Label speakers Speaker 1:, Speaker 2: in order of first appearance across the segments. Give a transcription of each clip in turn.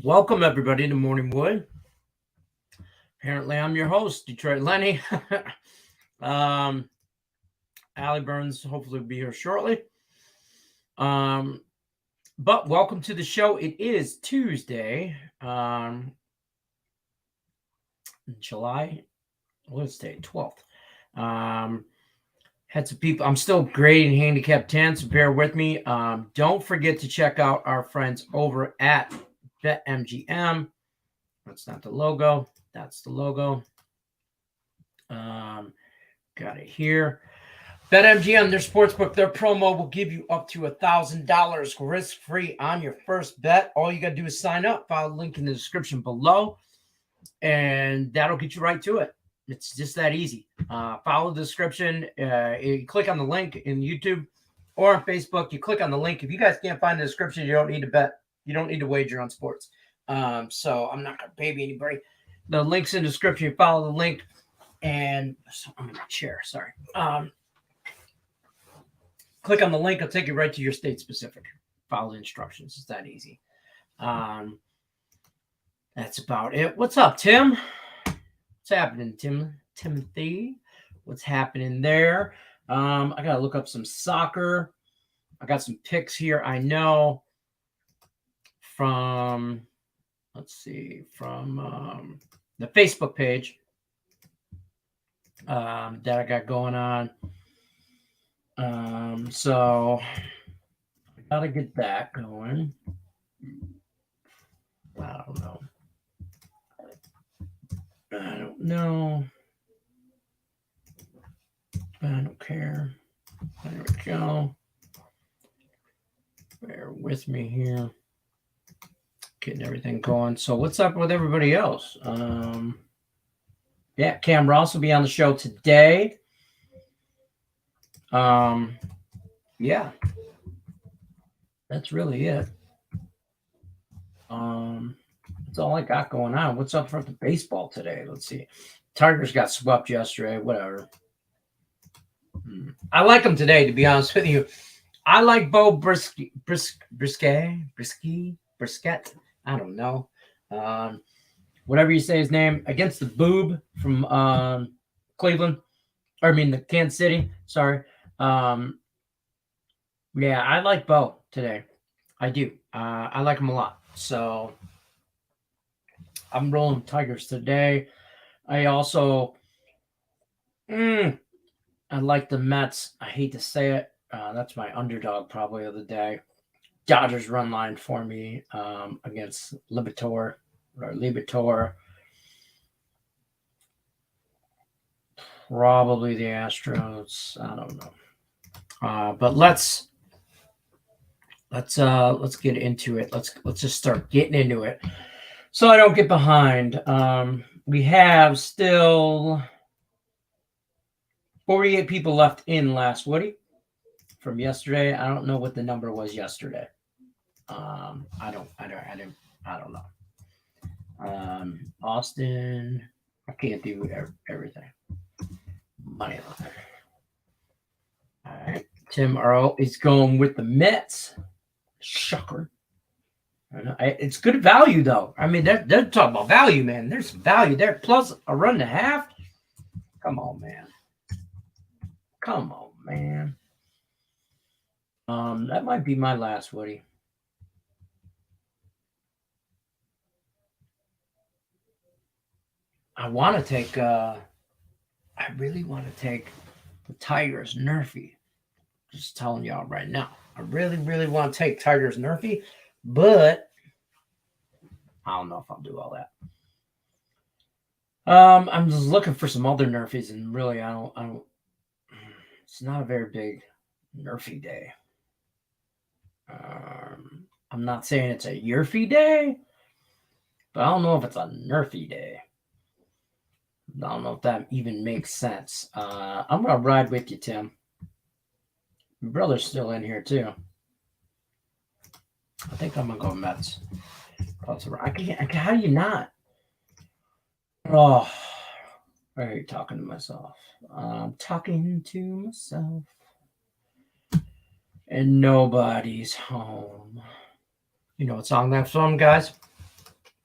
Speaker 1: Welcome, everybody, to Morning Wood. Apparently, I'm your host, Detroit Lenny. Allie Burns hopefully will be here shortly. But welcome to the show. It is Tuesday, July, let's say 12th. Had some people. I'm still grading handicap 10, so bear with me. Don't forget to check out our friends over at BetMGM. That's not the logo. That's the logo. Got it here. BetMGM, their sportsbook, their promo will give you up to $1,000 risk-free on your first bet. All you got to do is sign up. Follow the link in the description below, and that'll get you right to it. It's just that easy. Follow the description. You click on the link in YouTube or on Facebook. You click on the link. If you guys can't find the description, you don't need to bet. You don't need to wager on sports. So I'm not going to baby anybody. The link's in the description. You follow the link. And so I'm in my chair. Sorry. Click on the link. I'll take you right to your state specific. Follow the instructions. It's that easy. That's about it. What's up, Tim? What's happening, Timothy? What's happening there? I got to look up some soccer. I got some picks here. I know from, let's see, from the Facebook page that I got going on. So I got to get that going. I don't know. I don't care. There we go. Bear with me here. Getting everything going. So what's up with everybody else? Yeah, Cam Ross will be on the show today. Yeah. That's really it. That's all I got going on. What's up for the baseball today? Let's see. Tigers got swept yesterday. Whatever. I like them today, to be honest with you. I like Bo Brisket. I don't know. Whatever you say his name, against the Boob from Cleveland. The Kansas City. Sorry. Yeah, I like Bo today. I do. I like him a lot. So I'm rolling Tigers today. I also I like the Mets. I hate to say it. That's my underdog probably of the day. Dodgers run line for me against Libator. Probably the Astros. I don't know. But let's get into it. Let's just start getting into it, so I don't get behind. We have still 48 people left in last Woody from yesterday. I don't know what the number was yesterday. I don't know. Austin, I can't do everything. Money line. All right. Tim Earl is going with the Mets. Shocker. It's good value, though. I mean, they're talking about value, man. There's some value there. Plus a run and a half. Come on, man. That might be my last, Woody. I want to take, I really want to take the Tigers Nerfy. Just telling y'all right now. I really, really want to take Tigers Nerfy, but I don't know if I'll do all that. I'm just looking for some other Nerfies, and really, I don't. It's not a very big Nerfy day. I'm not saying it's a Yerfy day, but I don't know if it's a Nerfy day. I don't know if that even makes sense. I'm gonna ride with you, Tim. Your brother's still in here too. I think I'm gonna go Mets. I can't. How do you not? Oh, why are you talking to myself? I'm talking to myself. And nobody's home. You know what song that's from, guys?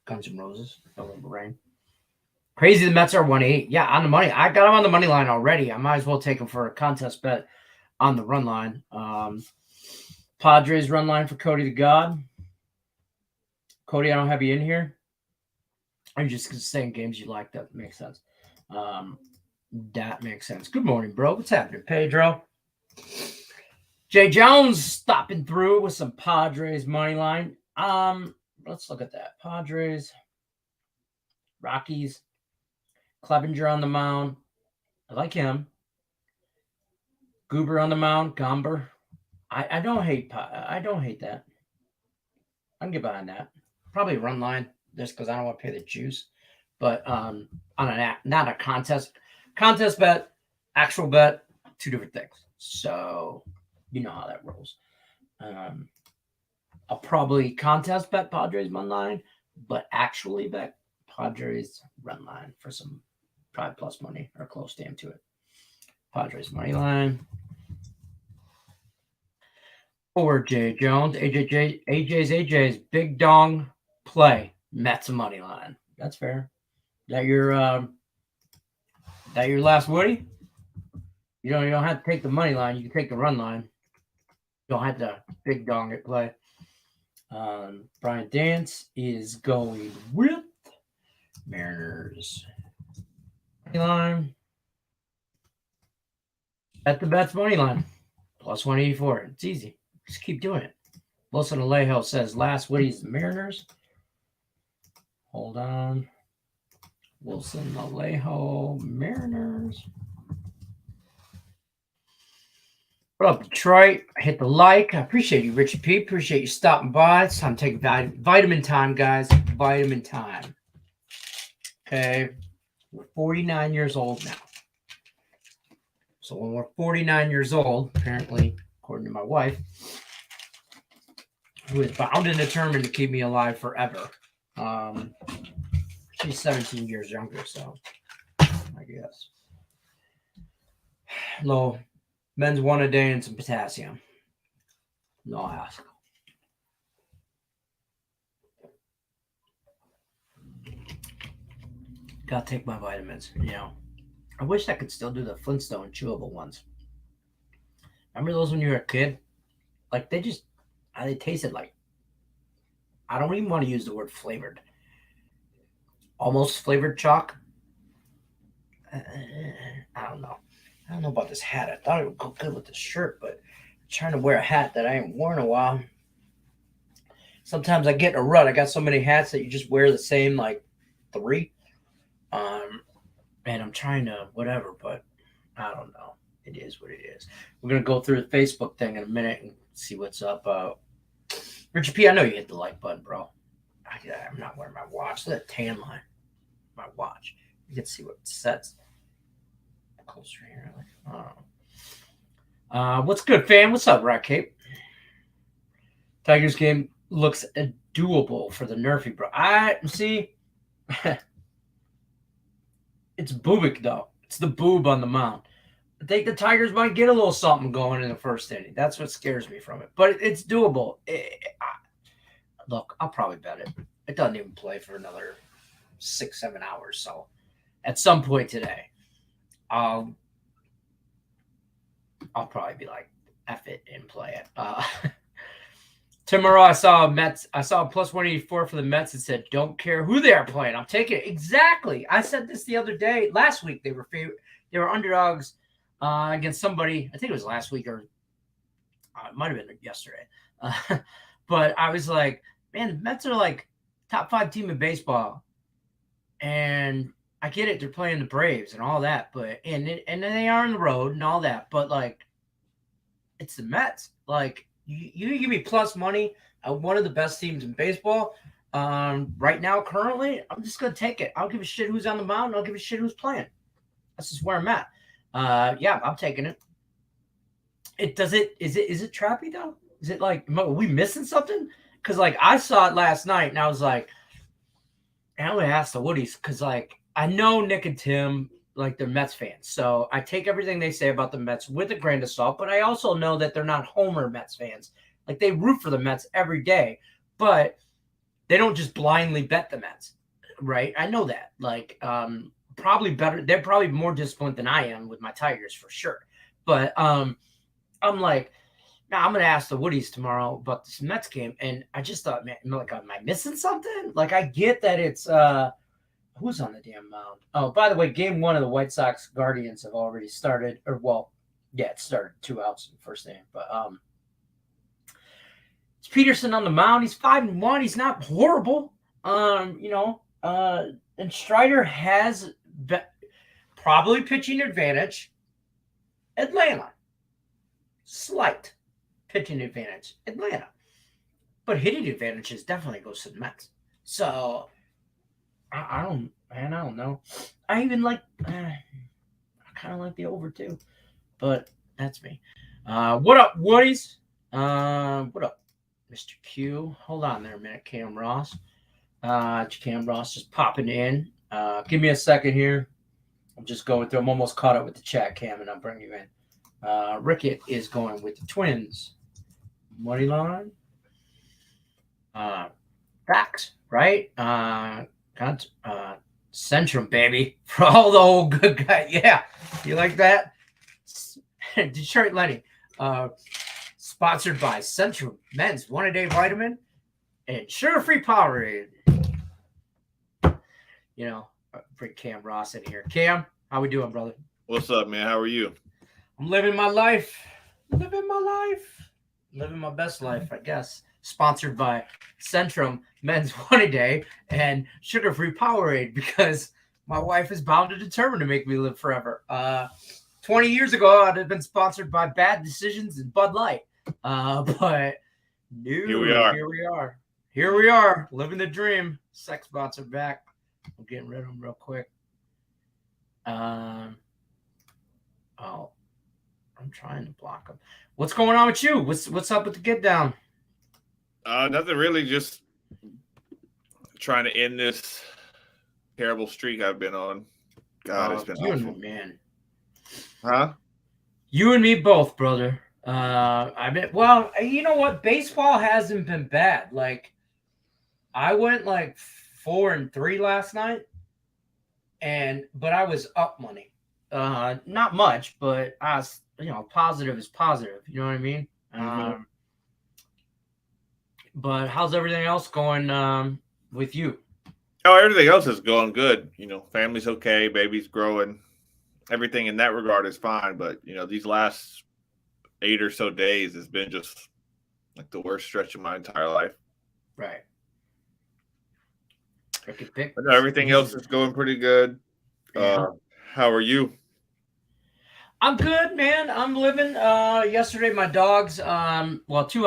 Speaker 1: Guns N' Roses, November Rain. Crazy, the Mets are 1-8. Yeah, on the money. I got them on the money line already. I might as well take them for a contest bet on the run line. Padres run line for Cody the God. Cody, I don't have you in here. I'm just saying games you like. That makes sense. That makes sense. Good morning, bro. What's happening, Pedro? Jay Jones stopping through with some Padres money line. Let's look at that. Padres, Rockies, Clevenger on the mound. I like him. Goober on the mound. Gomber. I don't hate that. I can get behind that. Probably a run line just because I don't want to pay the juice. But on not a contest bet, actual bet, two different things. So you know how that rolls. I'll probably contest bet Padres run line, but actually bet Padres run line for some probably plus money or close damn to it. Padres money line. Or Jay Jones, AJ's big dong play. Mets money line. That's fair. That your last Woody? You don't have to take the money line. You can take the run line. You don't have to big dong it play. Brian Dance is going with Mariners money line. At the Mets money line. Plus 184. It's easy. Just keep doing it. Wilson Alejo says last Woody's Mariners. Hold on. Wilson Alejo Mariners. What up, Detroit? Hit the like. I appreciate you, Richard P. Appreciate you stopping by. It's time to take vitamin time, guys. Vitamin time. Okay. We're 49 years old now. So when we're 49 years old, apparently, according to my wife, who is bound and determined to keep me alive forever. She's 17 years younger, so I guess. Low men's one a day and some potassium. No ask. Gotta take my vitamins, you know. I wish I could still do the Flintstone chewable ones. Remember those when you were a kid? Like they tasted like, I don't even want to use the word flavored. Almost flavored chalk. I don't know. I don't know about this hat. I thought it would go good with this shirt, but I'm trying to wear a hat that I ain't worn in a while. Sometimes I get in a rut. I got so many hats that you just wear the same, like, 3. And I'm trying to whatever, but I don't know. It is what it is. We're going to go through the Facebook thing in a minute and see what's up. Richard P., I know you hit the like button, bro. I'm not wearing my watch. Look at that tan line. My watch. You can see what it says. Closer here. What's good, fam? What's up, Rock Cape? Tigers game looks doable for the Nerfy, bro. I see. It's Bubik, though. It's the boob on the mound. I think the Tigers might get a little something going in the first inning. That's what scares me from it. But it's doable. Look, I'll probably bet it. It doesn't even play for another 6-7 hours. So at some point today, I'll probably be like, F it and play it. Tomorrow I saw a plus 184 for the Mets and said, don't care who they are playing. I'm taking it. Exactly. I said this the other day. Last week they were underdogs against somebody. I think it was last week or it might have been yesterday. But I was like, man, the Mets are like top 5 team in baseball. And I get it. They're playing the Braves and all that. But and they are on the road and all that. But like, it's the Mets. Like, you give me plus money at one of the best teams in baseball right now, currently, I'm just going to take it. I don't give a shit who's on the mound. I don't give a shit who's playing. That's just where I'm at. Yeah, I'm taking it. Is it trappy, though? Is it like, are we missing something? Because, like, I saw it last night, and I was like, and I'm going to ask the Woodies, because, like, I know Nick and Tim, like, they're Mets fans. So I take everything they say about the Mets with a grain of salt, but I also know that they're not homer Mets fans. Like, they root for the Mets every day. But they don't just blindly bet the Mets, right? I know that. Like, probably better. They're probably more disciplined than I am with my Tigers for sure. But I'm like, now I'm gonna ask the Woodies tomorrow about this Mets game, and I just thought, man, like, am I missing something? Like, I get that it's who's on the damn mound? Oh, by the way, game 1 of the White Sox Guardians have already started, or well, yeah, it started 2 outs in the first inning, but it's Peterson on the mound. He's 5-1. He's not horrible. And Strider has probably pitching advantage. Atlanta, slight pitching advantage. Atlanta, but hitting advantage is definitely goes to the Mets. So I don't know. I even like. I kind of like the over too, but that's me. What up, Woodies? What up, Mr. Q? Hold on there a minute, Cam Ross. Cam Ross just popping in. Give me a second here. I'm just going through. I'm almost caught up with the chat, Cam, and I'll bring you in. Rickett is going with the Twins. Money line. Facts, right? Centrum, baby. For all the old good guys. Yeah. You like that? Detroit Lenny. Sponsored by Centrum Men's 1-A-Day Vitamin and sugar-free Powerade. Bring Cam Ross in here. Cam, how we doing, brother?
Speaker 2: What's up, man? How are you?
Speaker 1: I'm living my life. Living my best life, I guess. Sponsored by Centrum Men's 1-A-Day and sugar-free Powerade because my wife is bound and determined to make me live forever. 20 years ago, I'd have been sponsored by Bad Decisions and Bud Light. But here we are, living the dream. Sex bots are back. I'm getting rid of them real quick. I'm trying to block them. What's going on with you? What's up with the get down?
Speaker 2: Nothing really. Just trying to end this terrible streak I've been on. God, it's been awful,
Speaker 1: man.
Speaker 2: Huh?
Speaker 1: You and me both, brother. Well, you know what? Baseball hasn't been bad. Like, I went like 4-3 last night, but I was up money. Not much, but I was, positive is positive. You know what I mean?
Speaker 2: Mm-hmm.
Speaker 1: But how's everything else going with you?
Speaker 2: Oh, everything else is going good. Family's okay, baby's growing. Everything in that regard is fine. But, these last 8 or so days has been just like the worst stretch of my entire life.
Speaker 1: Right.
Speaker 2: But no, everything else is going pretty good.
Speaker 1: Yeah.
Speaker 2: How are you?
Speaker 1: I'm good, man. I'm living. Yesterday, my dogs, 2 out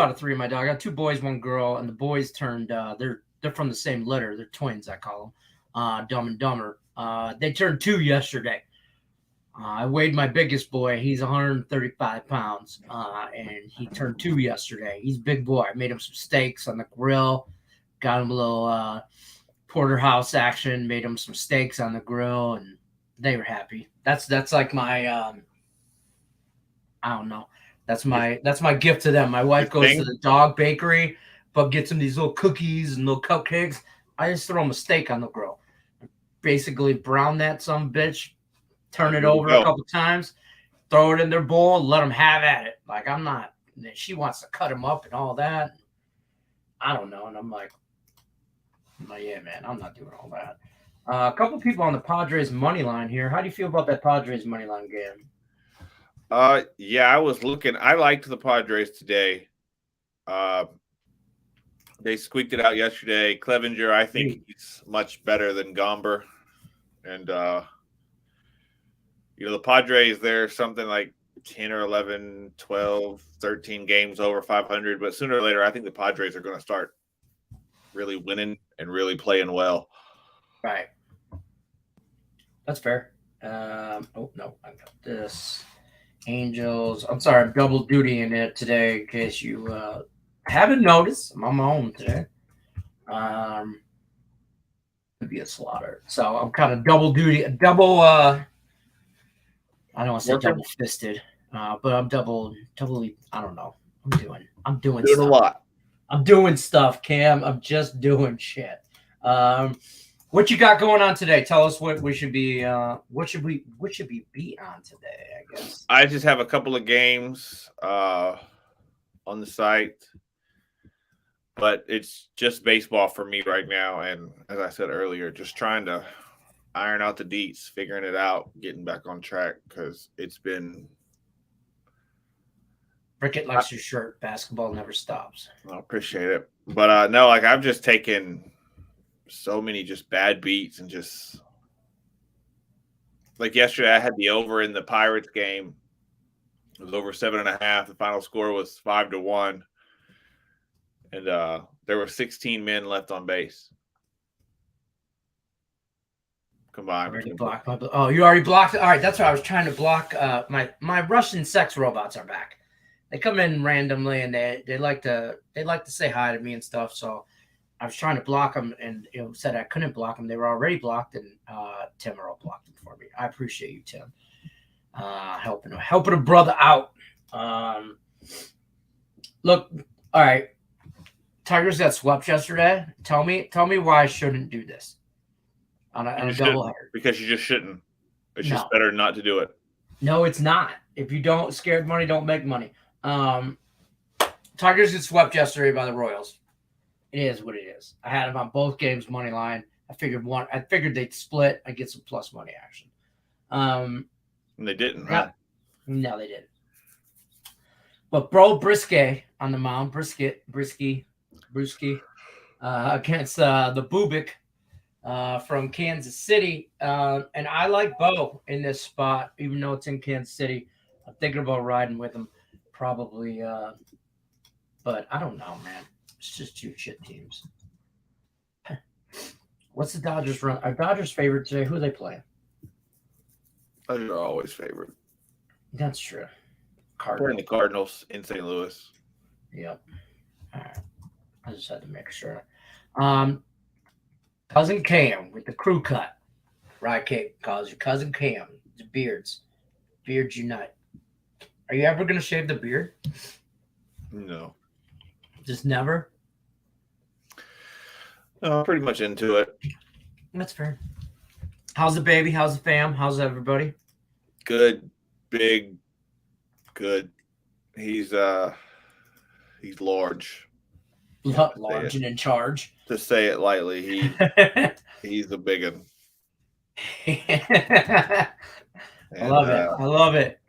Speaker 1: of 3 of my dogs. I got 2 boys, 1 girl, and the boys turned, they're from the same litter. They're twins, I call them, Dumb and Dumber. They turned 2 yesterday. I weighed my biggest boy. He's 135 pounds, and he turned 2 yesterday. He's a big boy. I made him some steaks on the grill, got him a little porterhouse action, made him some steaks on the grill, and they were happy. That's like my I don't know. That's my gift to them. My wife goes to the dog bakery, but gets them these little cookies and little cupcakes. I just throw them a steak on the grill. Basically brown that some bitch, turn it over a couple times, throw it in their bowl, let them have at it. Like, I'm not, she wants to cut them up and all that. I don't know. And I'm like, yeah, man, I'm not doing all that. A couple people on the Padres money line here. How do you feel about that Padres money line game?
Speaker 2: Yeah, I was looking. I liked the Padres today. They squeaked it out yesterday. Clevenger, I think he's much better than Gomber. And, the Padres, they're something like 10 or 11, 12, 13 games over 500. But sooner or later, I think the Padres are going to start really winning and really playing well.
Speaker 1: Right. That's fair. Oh, no, I got this. Angels. I'm sorry, I'm double dutying it today in case you haven't noticed. I'm on my own today. Could be a slaughter. So I'm kind of double duty, I don't want to say double fisted, but I'm doubly, I don't know. I'm doing
Speaker 2: a lot.
Speaker 1: I'm doing stuff, Cam. I'm just doing shit. What you got going on today? Tell us what we should be. What should we be on today? I guess.
Speaker 2: I just have a couple of games on the site, but it's just baseball for me right now. And as I said earlier, just trying to iron out the deets, figuring it out, getting back on track because it's been.
Speaker 1: Rickett likes your shirt. Basketball never stops.
Speaker 2: I appreciate it. But no, like I've just taken so many just bad beats and just like yesterday I had the over in the Pirates game. It was over 7.5. The final score was 5-1. And there were 16 men left on base. Combined.
Speaker 1: Oh, you already blocked it? All right, that's what I was trying to block. My Russian sex robots are back. They come in randomly and they like to say hi to me and stuff. So I was trying to block them and said I couldn't block them. They were already blocked, and Tim Earl blocked them for me. I appreciate you, Tim, helping a brother out. Look, all right. Tigers got swept yesterday. Tell me why I shouldn't do this on a doubleheader.
Speaker 2: Because you just shouldn't. It's just better not to do it.
Speaker 1: No, it's not. If you don't scared money, don't make money. Tigers get swept yesterday by the Royals. It is what it is. I had them on both games money line. I figured they'd split. I'd get some plus money action.
Speaker 2: And they didn't, right?
Speaker 1: No, they didn't. But bro, Brisket on the mound, Bruschi, against the Bubik from Kansas City. And I like Bo in this spot, even though it's in Kansas City. I'm thinking about riding with him probably. But I don't know, man. It's just two shit teams. What's the Dodgers run? Are Dodgers favorite today? Who are they playing?
Speaker 2: Dodgers are always favored.
Speaker 1: That's true.
Speaker 2: Playing the Cardinals in St. Louis.
Speaker 1: Yep. All right. I just had to make sure. Cousin Cam with the crew cut. Right, Kate calls you Cousin Cam. The beards. Beards unite. Are you ever going to shave the beard?
Speaker 2: No.
Speaker 1: Just never?
Speaker 2: No, I'm pretty much into it.
Speaker 1: That's fair. How's the baby? How's the fam? How's everybody?
Speaker 2: Good. Big. Good. He's large.
Speaker 1: Large and in charge.
Speaker 2: To say it lightly, he's a big one.
Speaker 1: I love it. I love it.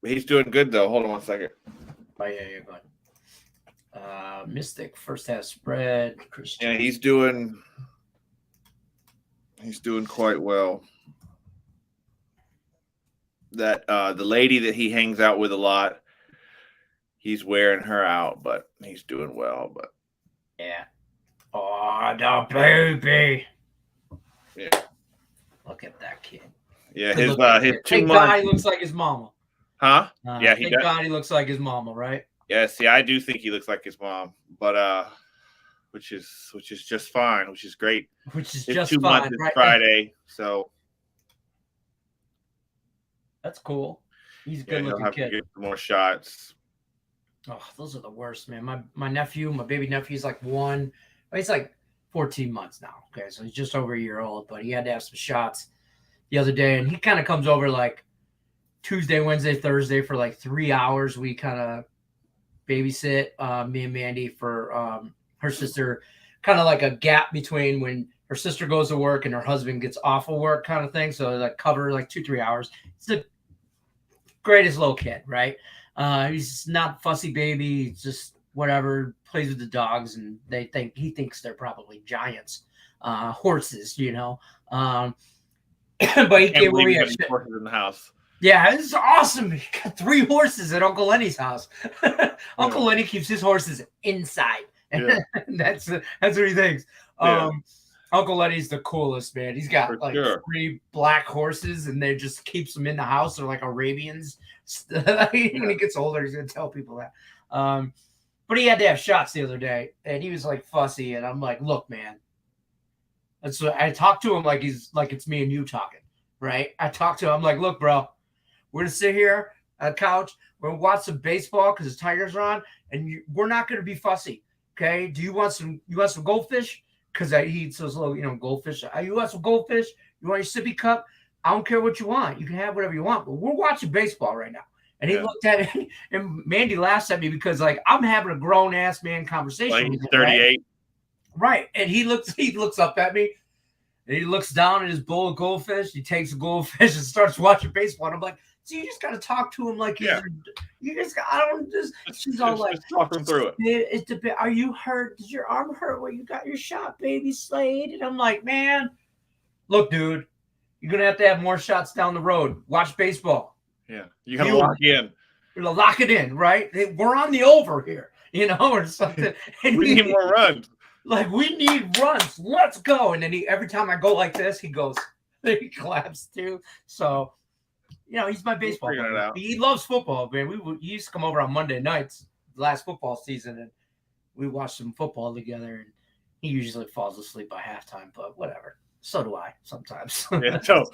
Speaker 2: He's doing good though. Hold on one second.
Speaker 1: Oh yeah, you're good. Mystic first half spread. Christian.
Speaker 2: Yeah, he's doing quite well. That the lady that he hangs out with a lot, he's wearing her out, but he's doing well. But
Speaker 1: yeah. Oh, the baby.
Speaker 2: Yeah.
Speaker 1: Look at that kid.
Speaker 2: Yeah, his 2
Speaker 1: months. Thank God he looks like his mama.
Speaker 2: Huh? Yeah,
Speaker 1: thank God he looks like his mama, right?
Speaker 2: Yeah, see, I do think he looks like his mom, but which is just fine, which is great.
Speaker 1: Which is
Speaker 2: his
Speaker 1: just
Speaker 2: 2 months
Speaker 1: fine,
Speaker 2: is
Speaker 1: right?
Speaker 2: Friday, so
Speaker 1: that's cool. He's a good-looking kid.
Speaker 2: Get some more shots.
Speaker 1: Oh, those are the worst, man. My nephew, my baby nephew's like one. He's like 14 months now. Okay, so he's just over a year old, but he had to have some shots the other day, and he kind of comes over like Tuesday, Wednesday, Thursday for like 3 hours. We kind of babysit me and Mandy for her sister, kind of like a gap between when her sister goes to work and her husband gets off of work kind of thing. So like cover like 2-3 hours. It's the greatest little kid, right? He's not fussy baby. He's just whatever, plays with the dogs, and he thinks they're probably giants, horses, you know. But he came over here.
Speaker 2: Horses in the house.
Speaker 1: Yeah, this is awesome. He got 3 horses at Uncle Lenny's house. Uncle Lenny keeps his horses inside. Yeah. That's what he thinks. Yeah. Uncle Lenny's the coolest, man. He's got 3 black horses, and they just keeps them in the house. They're like Arabians. When he gets older, he's gonna tell people that. But he had to have shots the other day, and he was like fussy, and I'm like, look, man. And so I talked to him like it's me and you talking, right? I talked to him. I'm like, look, bro. We're going to sit here on the couch. We're going to watch some baseball because the Tigers are on. and we're not going to be fussy. Okay, do you want some goldfish? Because he eats those little goldfish. You want some goldfish? You want your sippy cup? I don't care what you want. You can have whatever you want. But we're watching baseball right now. And he looked at it, and Mandy laughs at me because I'm having a grown ass man conversation.
Speaker 2: He's 38,
Speaker 1: right? And he looks up at me, and he looks down at his bowl of goldfish. He takes a goldfish and starts watching baseball. And I'm like, so you just got to talk to him like she's all like,
Speaker 2: just talk him through
Speaker 1: it. Are you hurt? Did your arm hurt when you got your shot, baby Slade? And I'm like, man, look, dude, you're going to have more shots down the road. Watch baseball.
Speaker 2: Yeah, you got to lock in.
Speaker 1: You're going to lock it in, right? We're on the over here, or something. And
Speaker 2: we need more runs.
Speaker 1: Like, we need runs. Let's go. And then every time I go like this, he goes, he claps too. So, he's my baseball player. He loves football, man. He used to come over on Monday nights last football season, and we watched some football together. And he usually falls asleep by halftime, but whatever. So do I sometimes.
Speaker 2: Tomato,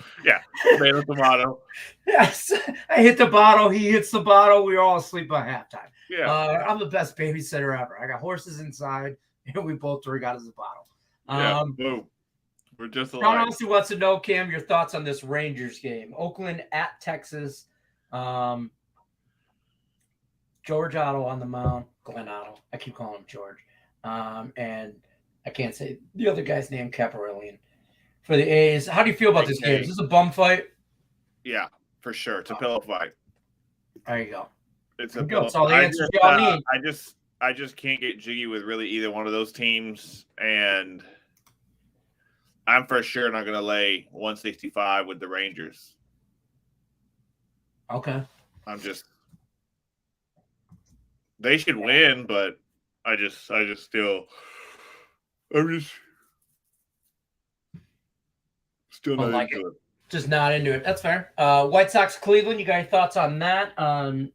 Speaker 2: tomato.
Speaker 1: Yes, I hit the bottle. He hits the bottle. We're all asleep by halftime.
Speaker 2: Yeah,
Speaker 1: I'm the best babysitter ever. I got horses inside, and we both three got us a bottle.
Speaker 2: Boom. We're just
Speaker 1: alike. John Austin wants to know, Cam, your thoughts on this Rangers game. Oakland at Texas. George Otto on the mound. Glenn Otto. I keep calling him George. And I can't say the other guy's name, Caparillion. For the A's. How do you feel about this game? Is this a bum fight?
Speaker 2: Yeah, for sure. It's a pillow fight.
Speaker 1: There you go.
Speaker 2: It's a pillow
Speaker 1: fight. All the answers y'all need.
Speaker 2: I just can't get jiggy with really either one of those teams, and I'm for sure not going to lay 165 with the Rangers.
Speaker 1: Okay.
Speaker 2: They should win, but I'm just still not into it.
Speaker 1: Just not into it. That's fair. White Sox Cleveland. You got any thoughts on that?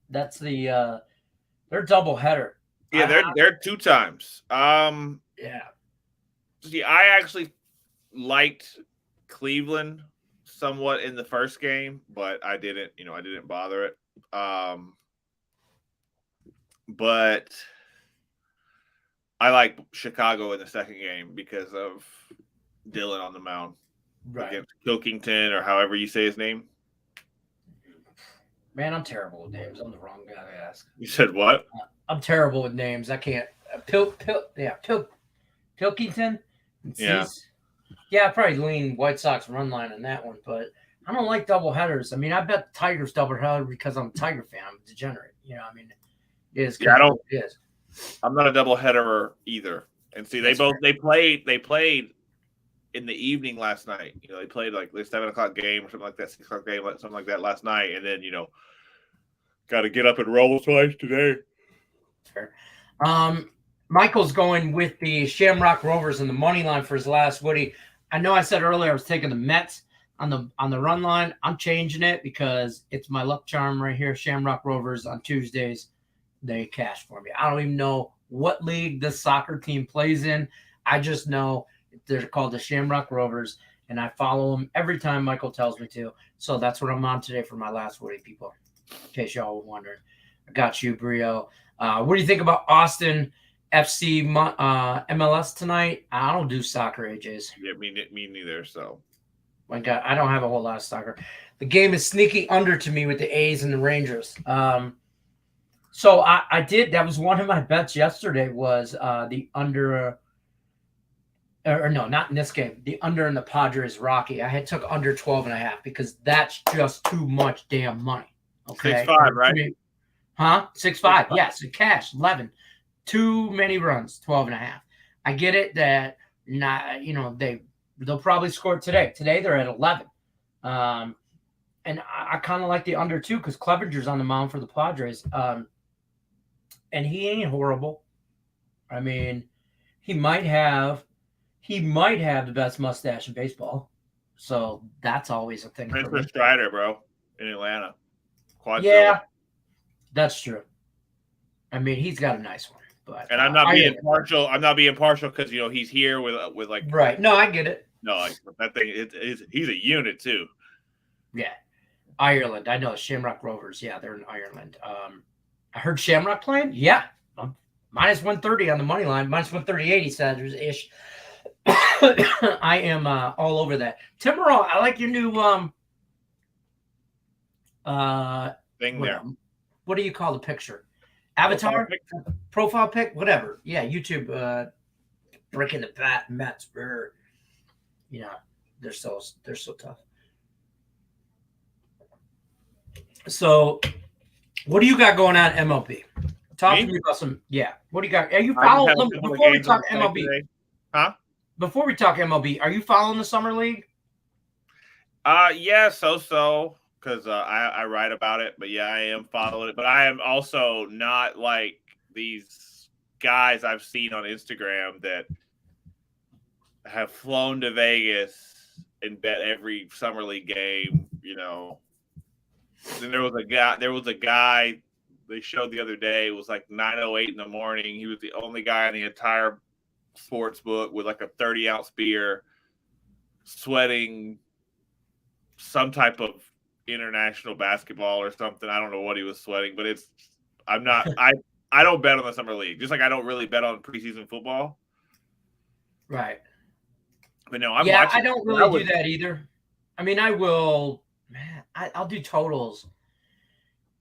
Speaker 1: That's their doubleheader.
Speaker 2: Yeah, they're 2 times.
Speaker 1: Yeah.
Speaker 2: See, I actually liked Cleveland somewhat in the first game, but I didn't bother it. But I like Chicago in the second game because of Dylan on the mound.
Speaker 1: Right.
Speaker 2: Against Pilkington, or however you say his name.
Speaker 1: Man, I'm terrible with names. I'm the wrong guy to ask.
Speaker 2: You said what?
Speaker 1: I'm terrible with names. I can't. Pilkington.
Speaker 2: Yeah.
Speaker 1: I probably lean White Sox run line on that one, but I don't like double headers. I mean, I bet the Tigers double header because I'm a Tiger fan. I'm a degenerate. It is.
Speaker 2: Yeah,
Speaker 1: It is.
Speaker 2: I'm not a double header either. And see, they played in the evening last night. They played like the 7 o'clock game or something like that, 6 o'clock game, something like that last night. And then, got to get up and roll twice today.
Speaker 1: Fair. Michael's going with the Shamrock Rovers in the money line for his last Woody. I know I said earlier I was taking the Mets on the run line. I'm changing it because it's my luck charm right here. Shamrock Rovers on Tuesdays, they cash for me. I don't even know what league this soccer team plays in. I just know they're called the Shamrock Rovers, and I follow them every time Michael tells me to. So that's what I'm on today for my last Woody, people, in case y'all were wondering. I got you, Brio. What do you think about Austin FC MLS tonight? I don't do soccer, AJs.
Speaker 2: Yeah, me neither. So,
Speaker 1: my God, I don't have a whole lot of soccer. The game is sneaking under to me with the A's and the Rangers. So I did. That was one of my bets yesterday. Was the under. Or no, not in this game. The under in the Padres Rocky. I had took under 12.5 because that's just too much damn money. Okay,
Speaker 2: 6-5, right?
Speaker 1: Huh? 6-5. Yes, it cashed 11. Too many runs. 12.5. I get it that they'll probably score today. Today they're at 11. And I kind of like the under too because Clevenger's on the mound for the Padres. And he ain't horrible. I mean, he might have the best mustache in baseball. So that's always a thing.
Speaker 2: Spencer Strider, bro, in Atlanta.
Speaker 1: Yeah, that's true. I mean, he's got a nice one. But
Speaker 2: I'm not being partial. I'm not being partial because he's here with like
Speaker 1: right. No, I get it.
Speaker 2: No, like that thing. He's a unit too.
Speaker 1: Yeah, Ireland. I know Shamrock Rovers. Yeah, they're in Ireland. I heard Shamrock playing. Yeah, minus 130 on the money line, minus 138. He said there's ish. I am all over that. Tim Morrell, I like your new
Speaker 2: thing there.
Speaker 1: What do you call the picture? Avatar, profile pic, whatever. Yeah, YouTube. Breaking the bat, Mets. Yeah, they're so tough. So, what do you got going on MLB? Talk to me about some. Yeah, what do you got? Are you following them before we talk MLB?
Speaker 2: Today. Huh?
Speaker 1: Before we talk MLB, are you following the summer league?
Speaker 2: Yeah, so. Because I write about it, but yeah, I am following it. But I am also not like these guys I've seen on Instagram that have flown to Vegas and bet every summer league game. Then there was a guy they showed the other day. It was like 9:08 in the morning. He was the only guy in the entire sports book with like a 30-ounce beer, sweating some type of international basketball or something. I don't know what he was sweating, but I don't bet on the summer league, just like I don't really bet on preseason football.
Speaker 1: Right.
Speaker 2: But no, I'm watching.
Speaker 1: I don't really do that either. I mean, I will, man, I'll do totals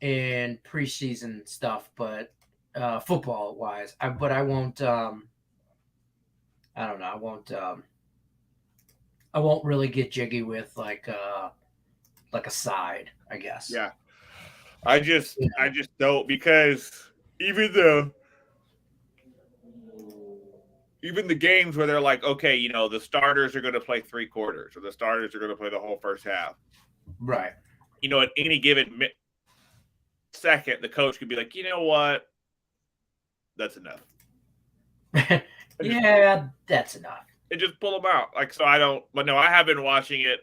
Speaker 1: and preseason stuff, but football wise, but I won't, I don't know. I won't really get jiggy with like a side, I guess.
Speaker 2: Yeah. I just don't, because even the games where they're like, okay, the starters are going to play 3 quarters or the starters are going to play the whole first half.
Speaker 1: Right.
Speaker 2: At any given second, the coach could be like, you know what? That's enough.
Speaker 1: Yeah, that's enough.
Speaker 2: And just pull them out. Like, so I don't, but no, I have been watching it.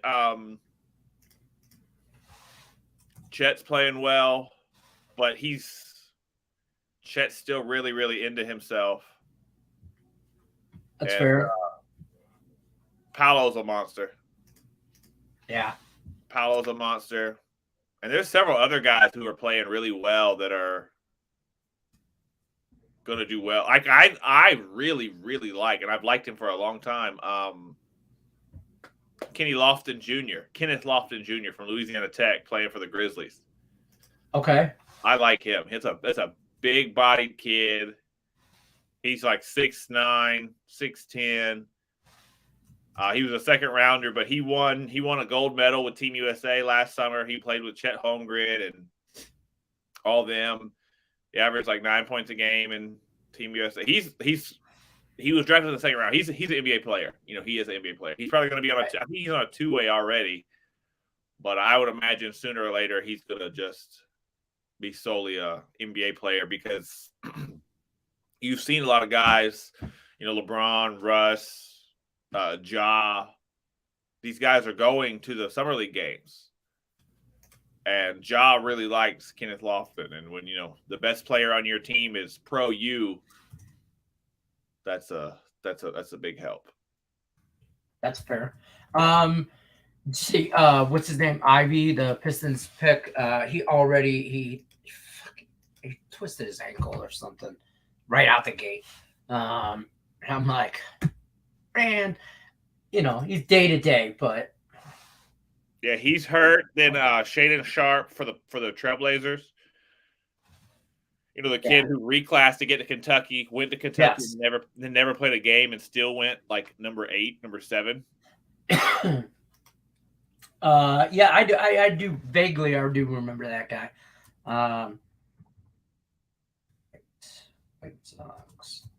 Speaker 2: Chet's playing well, but Chet's still really, really into himself.
Speaker 1: That's fair.
Speaker 2: Paolo's a monster.
Speaker 1: Yeah.
Speaker 2: Paolo's a monster. And there's several other guys who are playing really well that are going to do well. Like I really, really like, and I've liked him for a long time. Kenneth Lofton Jr. from Louisiana Tech, playing for the Grizzlies.
Speaker 1: Okay.
Speaker 2: I like him. That's a big-bodied kid. He's like 6'9", 6'10". He was a second rounder, but he won a gold medal with Team USA last summer. He played with Chet Holmgren and all them. He averaged like 9 points a game in Team USA. He was drafted in the second round. He's an NBA player. He is an NBA player. He's probably going to be I think he's on a 2-way already, but I would imagine sooner or later he's going to just be solely a NBA player, because you've seen a lot of guys, LeBron, Russ, Ja. These guys are going to the summer league games, and Ja really likes Kenneth Lofton. And when the best player on your team is pro you, that's a big help.
Speaker 1: That's fair. See, what's his name? Ivy, the Pistons pick. He twisted his ankle or something right out the gate. And I'm like, man, he's day to day, but
Speaker 2: yeah, he's hurt. Then Shaedon Sharp for the Trailblazers. The kid who reclassed to get to Kentucky, went to Kentucky, and never played a game, and still went like number 8, number 7.
Speaker 1: Yeah, I do vaguely. I do remember that guy.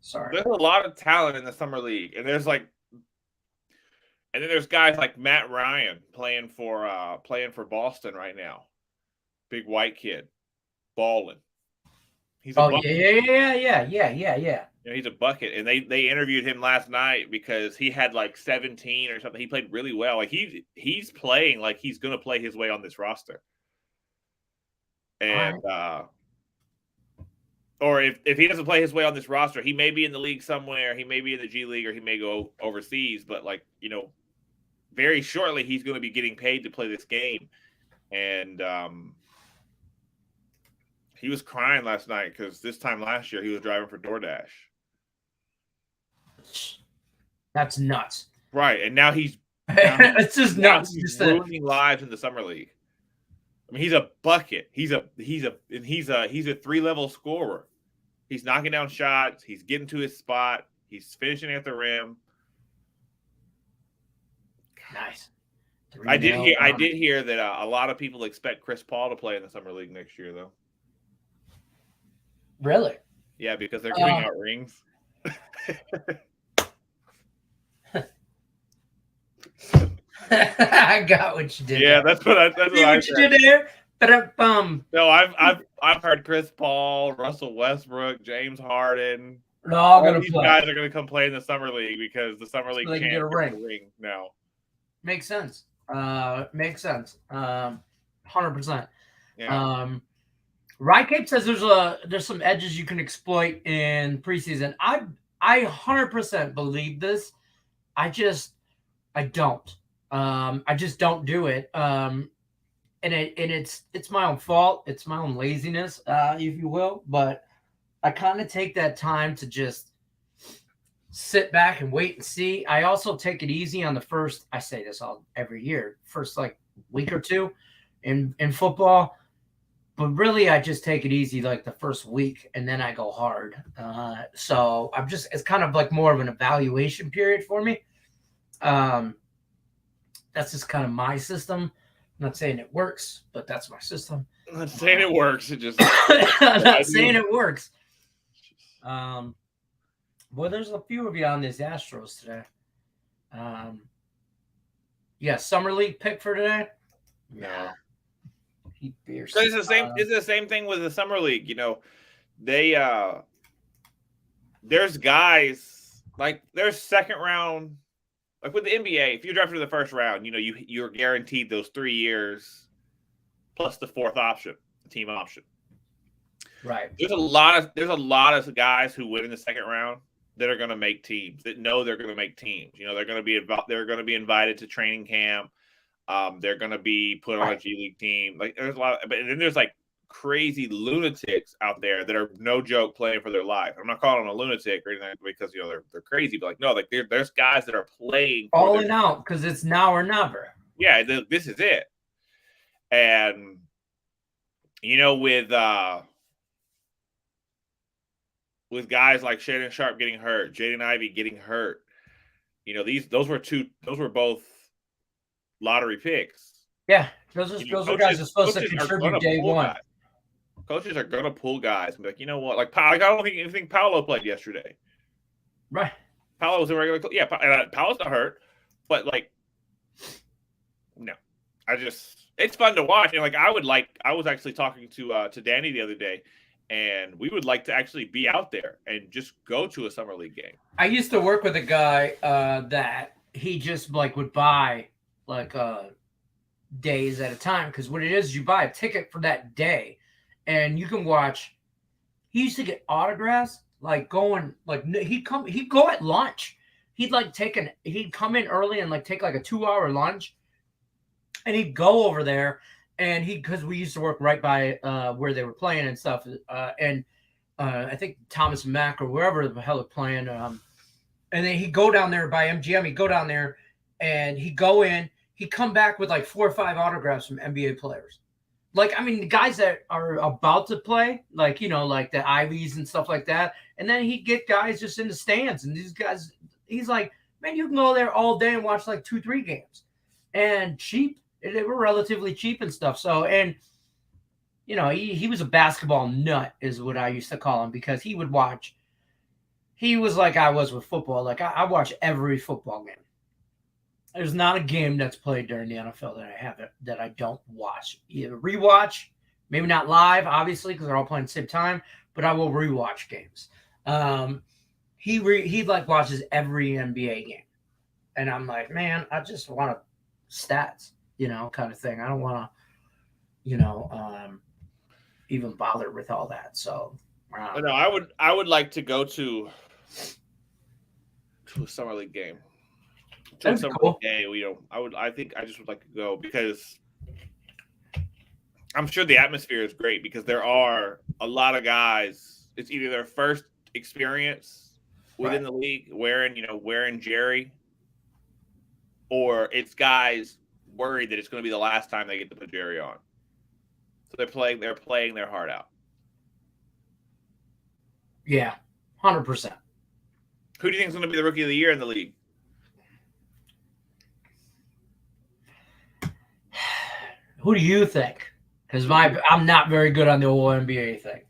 Speaker 1: Sorry.
Speaker 2: There's a lot of talent in the summer league, and then there's guys like Matt Ryan playing for Boston right now. Big white kid, balling. He's a bucket.
Speaker 1: Yeah.
Speaker 2: He's a bucket, and they interviewed him last night because he had like 17 or something. He played really well. Like he's playing like he's going to play his way on this roster. And or if he doesn't play his way on this roster, he may be in the league somewhere. He may be in the G League, or he may go overseas. But very shortly he's going to be getting paid to play this game, and He was crying last night because this time last year he was driving for DoorDash.
Speaker 1: That's nuts.
Speaker 2: Right, and now
Speaker 1: It's just nuts.
Speaker 2: He's ruining lives in the summer league. I mean, he's a bucket. He's a 3-level scorer. He's knocking down shots. He's getting to his spot. He's finishing at the rim.
Speaker 1: Nice.
Speaker 2: I did hear that a lot of people expect Chris Paul to play in the summer league next year, though.
Speaker 1: Really?
Speaker 2: Yeah, because they're giving out rings.
Speaker 1: I got what you did.
Speaker 2: Yeah,
Speaker 1: there.
Speaker 2: that's what I
Speaker 1: You did there. But
Speaker 2: no, I've heard Chris Paul, Russell Westbrook, James Harden.
Speaker 1: They're all gonna
Speaker 2: these
Speaker 1: play.
Speaker 2: guys are gonna come play in the summer league because the summer league
Speaker 1: they
Speaker 2: can't
Speaker 1: get a
Speaker 2: get
Speaker 1: ring.
Speaker 2: now.
Speaker 1: Makes sense. 100%.
Speaker 2: Yeah.
Speaker 1: Rycape says there's some edges you can exploit in preseason. I 100% believe this. I don't. I just don't do it. And it's my own fault. It's my own laziness, if you will. But I kind of take that time to just sit back and wait and see. I also take it easy on the first. I say this every year. First like week or two in football. But really, I just take it easy like the first week, and then I go hard. So it's kind of like more of an evaluation period for me. That's just kind of my system. I'm not saying it works, but that's my system.
Speaker 2: I'm not saying it works. It just
Speaker 1: I'm not saying it works. Well, there's a few of you on these Astros today. Yeah, summer league pick for today.
Speaker 2: No.
Speaker 1: It's
Speaker 2: the same. It's the same thing with the summer league. You know, they there's guys like there's second round. Like with the NBA, if you're drafted in the first round, you know you're guaranteed those 3 years plus the fourth option, team option.
Speaker 1: Right.
Speaker 2: There's a lot of guys who win in the second round that are going to make teams. That know they're going to make teams. You know they're going to be invited to training camp. They're going to be put on a G League team. Like there's a lot, but then there's like crazy lunatics out there that are no joke playing for their life. I'm not calling them a lunatic or anything because they're crazy, but like no, like there's guys that are playing
Speaker 1: all in out because it's now or never.
Speaker 2: Yeah, this is it. And you know, with guys like Shannon Sharp getting hurt, Jaden Ivey getting hurt, you know those were both lottery picks.
Speaker 1: Yeah, those are guys are supposed to contribute day one.
Speaker 2: Guys. Coaches are gonna pull guys and be like, you know what? Like I don't think Paolo played yesterday.
Speaker 1: Right.
Speaker 2: Paolo was a regular. Yeah, Paolo's not hurt, but like, no. It's fun to watch, and like I was actually talking to Danny the other day, and we would like to actually be out there and just go to a summer league game.
Speaker 1: I used to work with a guy that he just like would buy like days at a time because what it is, you buy a ticket for that day. And you can watch. He used to get autographs, like going, like he'd go at lunch. He'd come in early and like take like a 2-hour lunch, and he'd go over there, and because we used to work right by where they were playing and stuff, and I think Thomas and Mack or wherever the hell they're playing, and then he'd go down there by MGM. He'd go down there, and he'd go in. He'd come back with like 4 or 5 autographs from NBA players. Like, I mean, the guys that are about to play, like, you know, like the Ivies and stuff like that. And then he'd get guys just in the stands. And these guys, he's like, man, you can go there all day and watch like 2-3 games. And cheap. They were relatively cheap and stuff. So, and, you know, he was a basketball nut is what I used to call him because he would watch. He was like I was with football. Like, I watch every football game. There's not a game that's played during the NFL that I don't watch. Either rewatch, maybe not live, obviously, because they're all playing at the same time, but I will rewatch games. He like watches every NBA game. And I'm like, man, I just want stats, you know, kind of thing. I don't want to, you know, even bother with all that. So
Speaker 2: no, I would like to go to a summer league game.
Speaker 1: That's cool.
Speaker 2: Day, I think I just would like to go because I'm sure the atmosphere is great because there are a lot of guys, it's either their first experience within the league wearing Jerry, or it's guys worried that it's going to be the last time they get to put Jerry on. So they're playing their heart out.
Speaker 1: Yeah, 100%.
Speaker 2: Who do you think is going to be the rookie of the year in the league?
Speaker 1: Who do you think? Because I'm not very good on the whole NBA thing.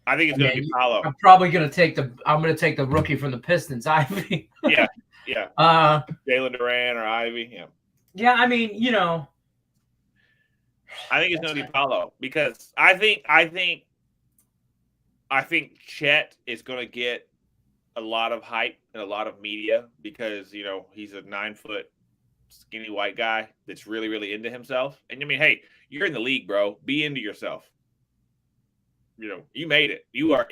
Speaker 2: I think it's going to be Paolo.
Speaker 1: I'm probably going to take the rookie from the Pistons, Ivy.
Speaker 2: Yeah. Jalen Duran or Ivy. Yeah.
Speaker 1: Yeah, I mean,
Speaker 2: I think it's going to be Paolo because I think Chet is going to get a lot of hype and a lot of media because he's a 9-foot skinny white guy that's really, really into himself. And I mean, hey, you're in the league, bro. Be into yourself. You made it. You are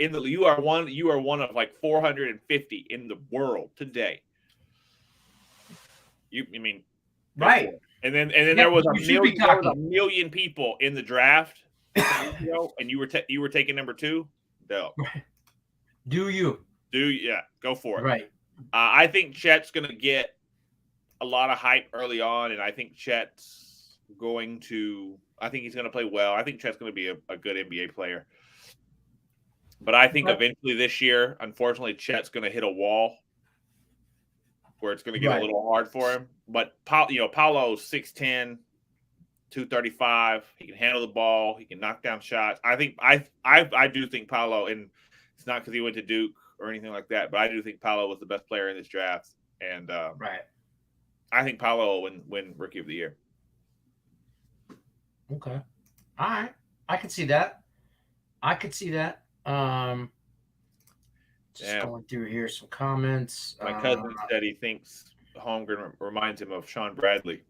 Speaker 2: one of like 450 in the world today.
Speaker 1: Right.
Speaker 2: And then there was a million people in the draft, and you were taking number 2. No.
Speaker 1: Do you?
Speaker 2: Go for it.
Speaker 1: Right.
Speaker 2: I think Chet's going to get a lot of hype early on, and I think he's going to play well. I think Chet's going to be a good NBA player. But I think eventually this year, unfortunately, Chet's going to hit a wall where it's going to get a little hard for him. But Paolo's 6'10", 235. He can handle the ball. He can knock down shots. I do think Paolo, and it's not because he went to Duke or anything like that, but I do think Paolo was the best player in this draft. And I think Paolo will win Rookie of the Year.
Speaker 1: Okay. All right. I could see that. Just going through here some comments.
Speaker 2: My cousin said he thinks Holmgren reminds him of Sean Bradley.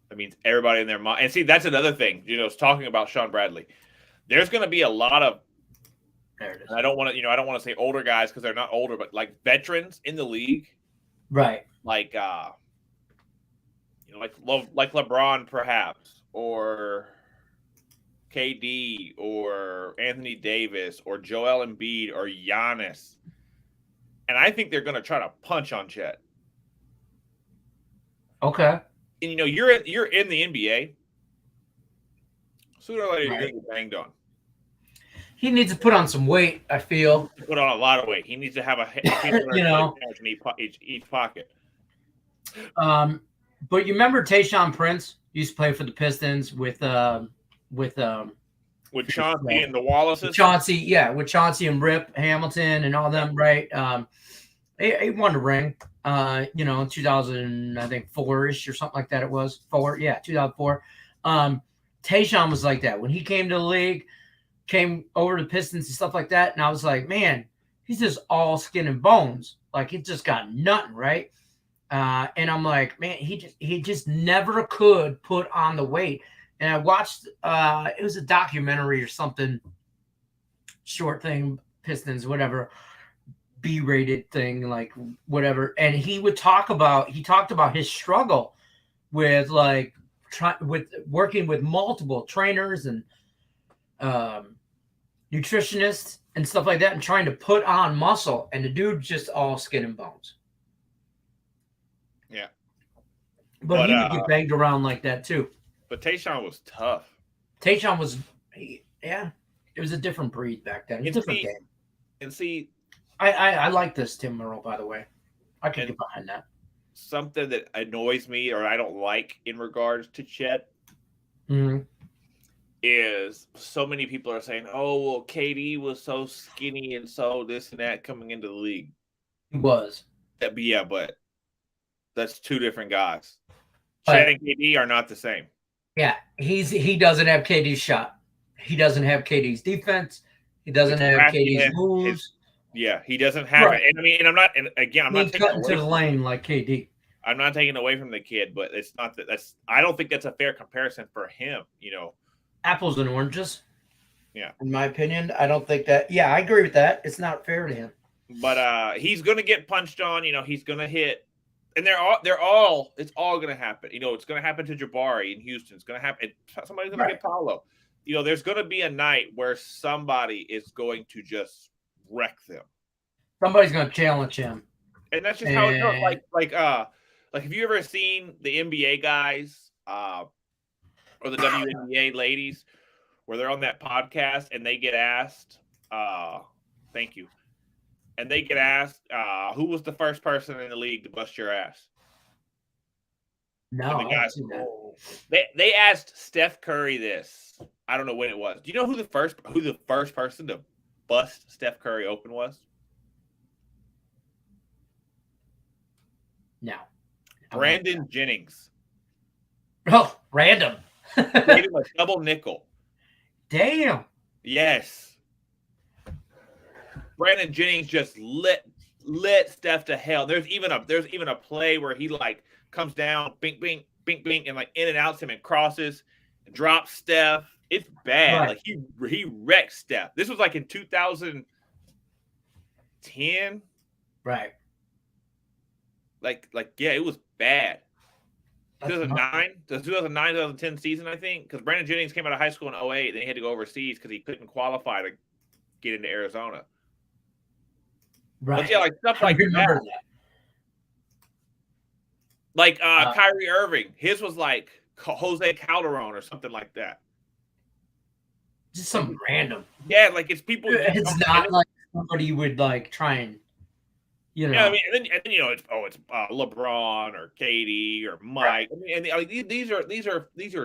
Speaker 2: That means everybody in their mind. And see, that's another thing. It's talking about Sean Bradley. There's going to be a lot of.
Speaker 1: There it is.
Speaker 2: I don't want to say older guys because they're not older, but like veterans in the league,
Speaker 1: right?
Speaker 2: Like like LeBron perhaps, or KD, or Anthony Davis, or Joel Embiid, or Giannis. And I think they're going to try to punch on Chet.
Speaker 1: Okay.
Speaker 2: And you're in the NBA. Sooner or later, you're going to get banged on.
Speaker 1: He needs to put on some weight, I feel.
Speaker 2: Put on a lot of weight. He needs to have in each pocket.
Speaker 1: But you remember Tayshaun Prince used to play for the Pistons with Chauncey
Speaker 2: and the Wallaces.
Speaker 1: With Chauncey and Rip Hamilton and all them, right? He won a ring, in 2000, I think 4-ish or something like that. It was 2004. Tayshaun was like that when he came to the league, came over to the Pistons and stuff like that, and I was like, man, he's just all skin and bones, like he just got nothing, right? And I'm like, man, he just never could put on the weight. And I watched, it was a documentary or something, short thing, Pistons, whatever, B-rated thing, like whatever. And he talked about his struggle with with working with multiple trainers and nutritionists and stuff like that, and trying to put on muscle. And the dude's just all skin and bones.
Speaker 2: Yeah.
Speaker 1: But he would get banged around like that too.
Speaker 2: But Tayshaun was tough.
Speaker 1: Tayshaun was, it was a different breed back then. It was a different game.
Speaker 2: And see,
Speaker 1: I like this Tim Merle, by the way. I can get behind that.
Speaker 2: Something that annoys me or I don't like in regards to Chet is so many people are saying, oh, well, KD was so skinny and so this and that coming into the league.
Speaker 1: He was.
Speaker 2: Yeah, but that's two different guys. Chet and KD are not the same.
Speaker 1: Yeah, he doesn't have KD's shot. He doesn't have KD's defense. He doesn't have KD's moves.
Speaker 2: He doesn't have it. And I'm not
Speaker 1: cutting to the lane like KD.
Speaker 2: I'm not taking away from the kid, but it's not that. I don't think that's a fair comparison for him.
Speaker 1: Apples and oranges.
Speaker 2: Yeah,
Speaker 1: in my opinion, I don't think that. Yeah, I agree with that. It's not fair to him.
Speaker 2: But he's going to get punched on. He's going to hit. And it's all going to happen. It's going to happen to Jabari in Houston. It's going to happen. Somebody's going to get Paolo. there's going to be a night where somebody is going to just wreck them.
Speaker 1: Somebody's going to challenge him.
Speaker 2: And that's just how it goes. Like have you ever seen the NBA guys or the WNBA ladies where they're on that podcast and they get asked, thank you. And they get asked, who was the first person in the league to bust your ass?
Speaker 1: No,
Speaker 2: and the guys, they asked Steph Curry this. I don't know when it was. Do you know who the first person to bust Steph Curry open was?
Speaker 1: No.
Speaker 2: Brandon Jennings.
Speaker 1: Oh, random.
Speaker 2: Gave him a double nickel.
Speaker 1: Damn.
Speaker 2: Yes. Brandon Jennings just lit Steph to hell. There's even a play where he like comes down, bink, bink, bink, bink, and like in and outs him and crosses, and drops Steph. It's bad.
Speaker 1: Right.
Speaker 2: Like he wrecked Steph. This was like in 2010.
Speaker 1: Right.
Speaker 2: Like yeah, it was bad. 2009, the 2009-2010 season, I think, because Brandon Jennings came out of high school in 2008, then he had to go overseas because he couldn't qualify to get into Arizona.
Speaker 1: Right.
Speaker 2: But yeah, like stuff like that. Like Kyrie Irving, his was like Jose Calderon or something like that.
Speaker 1: Just some random.
Speaker 2: Yeah, like it's people.
Speaker 1: It's not like somebody would like try and, you know.
Speaker 2: Yeah, I mean, and then it's LeBron or KD or Mike. Right. I mean, these are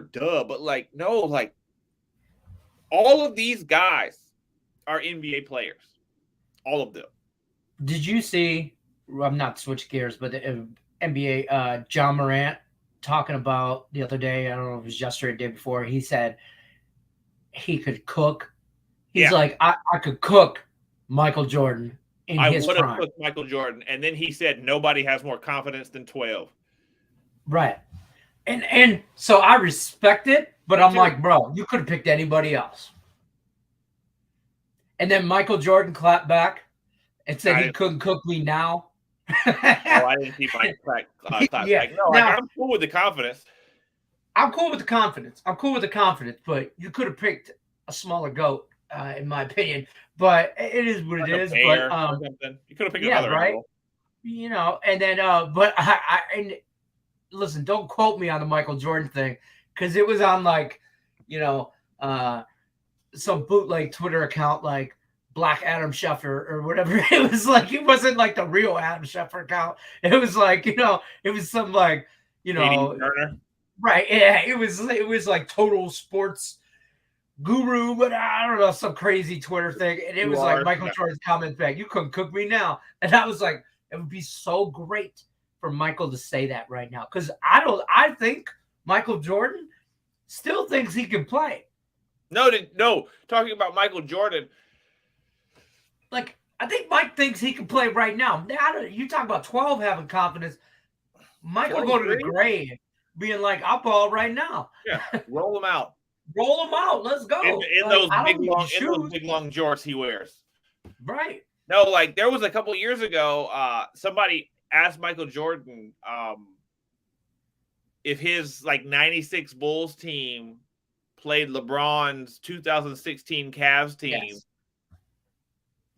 Speaker 2: duh, but like no, like all of these guys are NBA players, all of them. Did
Speaker 1: you see? I'm not switch gears, but the NBA, John Morant talking about the other day. I don't know if it was yesterday or the day before. He said he could cook. He's like, I could cook Michael Jordan. I would have cooked
Speaker 2: Michael Jordan, and then he said nobody has more confidence than 12.
Speaker 1: Right, and so I respect it, but I'm like, bro, you could have picked anybody else. And then Michael Jordan clapped back and said he couldn't cook me now.
Speaker 2: I didn't see my clap.
Speaker 1: Yeah,
Speaker 2: like, no, now, I'm cool with the confidence.
Speaker 1: I'm cool with the confidence, but you could have picked a smaller goat, in my opinion. But it is what it is. But
Speaker 2: you could have picked another
Speaker 1: right?
Speaker 2: animal.
Speaker 1: You know, and then but I listen, don't quote me on the Michael Jordan thing, because it was on like, you know, some bootleg Twitter account like Black Adam Schefter or whatever. It was like, it wasn't like the real Adam Schefter account. It was like, you know, it was some like, you know, right? Yeah, it was like Total Sports Guru, but I don't know, some crazy Twitter thing, and it was like Michael Jordan's comment back, "You couldn't cook me now," and I was like, it would be so great for Michael to say that right now, because I think Michael Jordan still thinks he can play.
Speaker 2: No, talking about Michael Jordan,
Speaker 1: like I think Mike thinks he can play right now. You talk about 12 having confidence. Michael go to the grave being like, "I'll ball right now."
Speaker 2: Yeah, roll him out.
Speaker 1: Roll them out. Let's go.
Speaker 2: In those big long jorts he wears.
Speaker 1: Right.
Speaker 2: No, like there was a couple years ago, somebody asked Michael Jordan if his like 96 Bulls team played LeBron's 2016 Cavs team. Yes.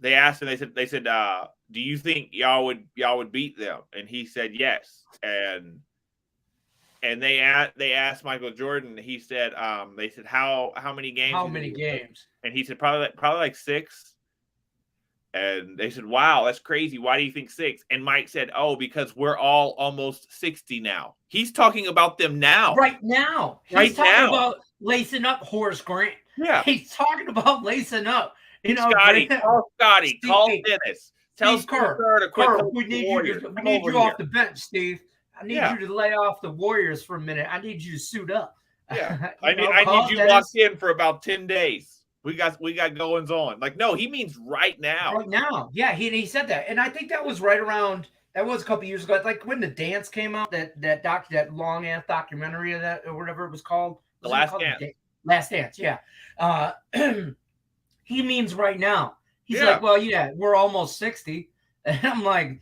Speaker 2: They asked him, they said, do you think y'all would beat them? And he said yes. And they asked Michael Jordan. He said, they said, how many games?
Speaker 1: How many games?
Speaker 2: And he said probably like 6. And they said, wow, that's crazy. Why do you think 6? And Mike said, oh, because we're all almost 60 now. He's talking about them now.
Speaker 1: Right now. He's talking about lacing up Horace Grant.
Speaker 2: Yeah.
Speaker 1: He's talking about lacing up. You know,
Speaker 2: Scotty, call Dennis. Tell
Speaker 1: Steve Kerr
Speaker 2: to quit.
Speaker 1: We need you off the bench, Steve. I need you to lay off the Warriors for a minute. I need you to suit up.
Speaker 2: Yeah, I need you locked in for about 10 days. We got goings on. Like, no, he means right now.
Speaker 1: Right now, yeah. He said that, and I think that was right around. That was a couple years ago, like when The Dance came out. That long ass documentary of that, or whatever it was called.
Speaker 2: The Last Dance.
Speaker 1: Last Dance, yeah. He means right now. He's like, well, yeah, we're almost 60, and I'm like,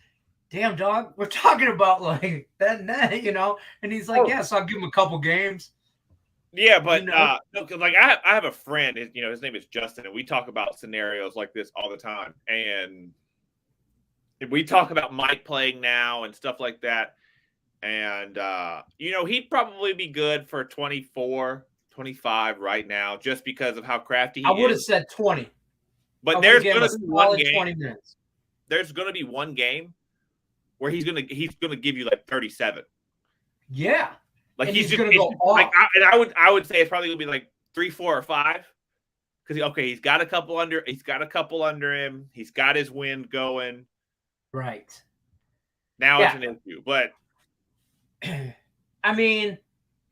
Speaker 1: damn, dog, we're talking about like that, you know? And he's like, yes, I'll give him a couple games.
Speaker 2: Yeah, but
Speaker 1: know?
Speaker 2: no, 'cause, like I have a friend, his name is Justin, and we talk about scenarios like this all the time. And we talk about Mike playing now and stuff like that. And he'd probably be good for 24, 25 right now, just because of how crafty
Speaker 1: I
Speaker 2: he
Speaker 1: would have
Speaker 2: is.
Speaker 1: said 20. I
Speaker 2: But
Speaker 1: would have
Speaker 2: there's
Speaker 1: given him
Speaker 2: gonna
Speaker 1: a
Speaker 2: be one
Speaker 1: solid
Speaker 2: game.
Speaker 1: 20 minutes.
Speaker 2: There's gonna be one game where he's gonna give you like 37.
Speaker 1: Yeah.
Speaker 2: Like
Speaker 1: And
Speaker 2: he's
Speaker 1: gonna go off.
Speaker 2: like I would say it's probably gonna be like 3, 4, or 5. Because he's got a couple under him. He's got his wind going.
Speaker 1: Right.
Speaker 2: Now it's an issue. But
Speaker 1: I mean,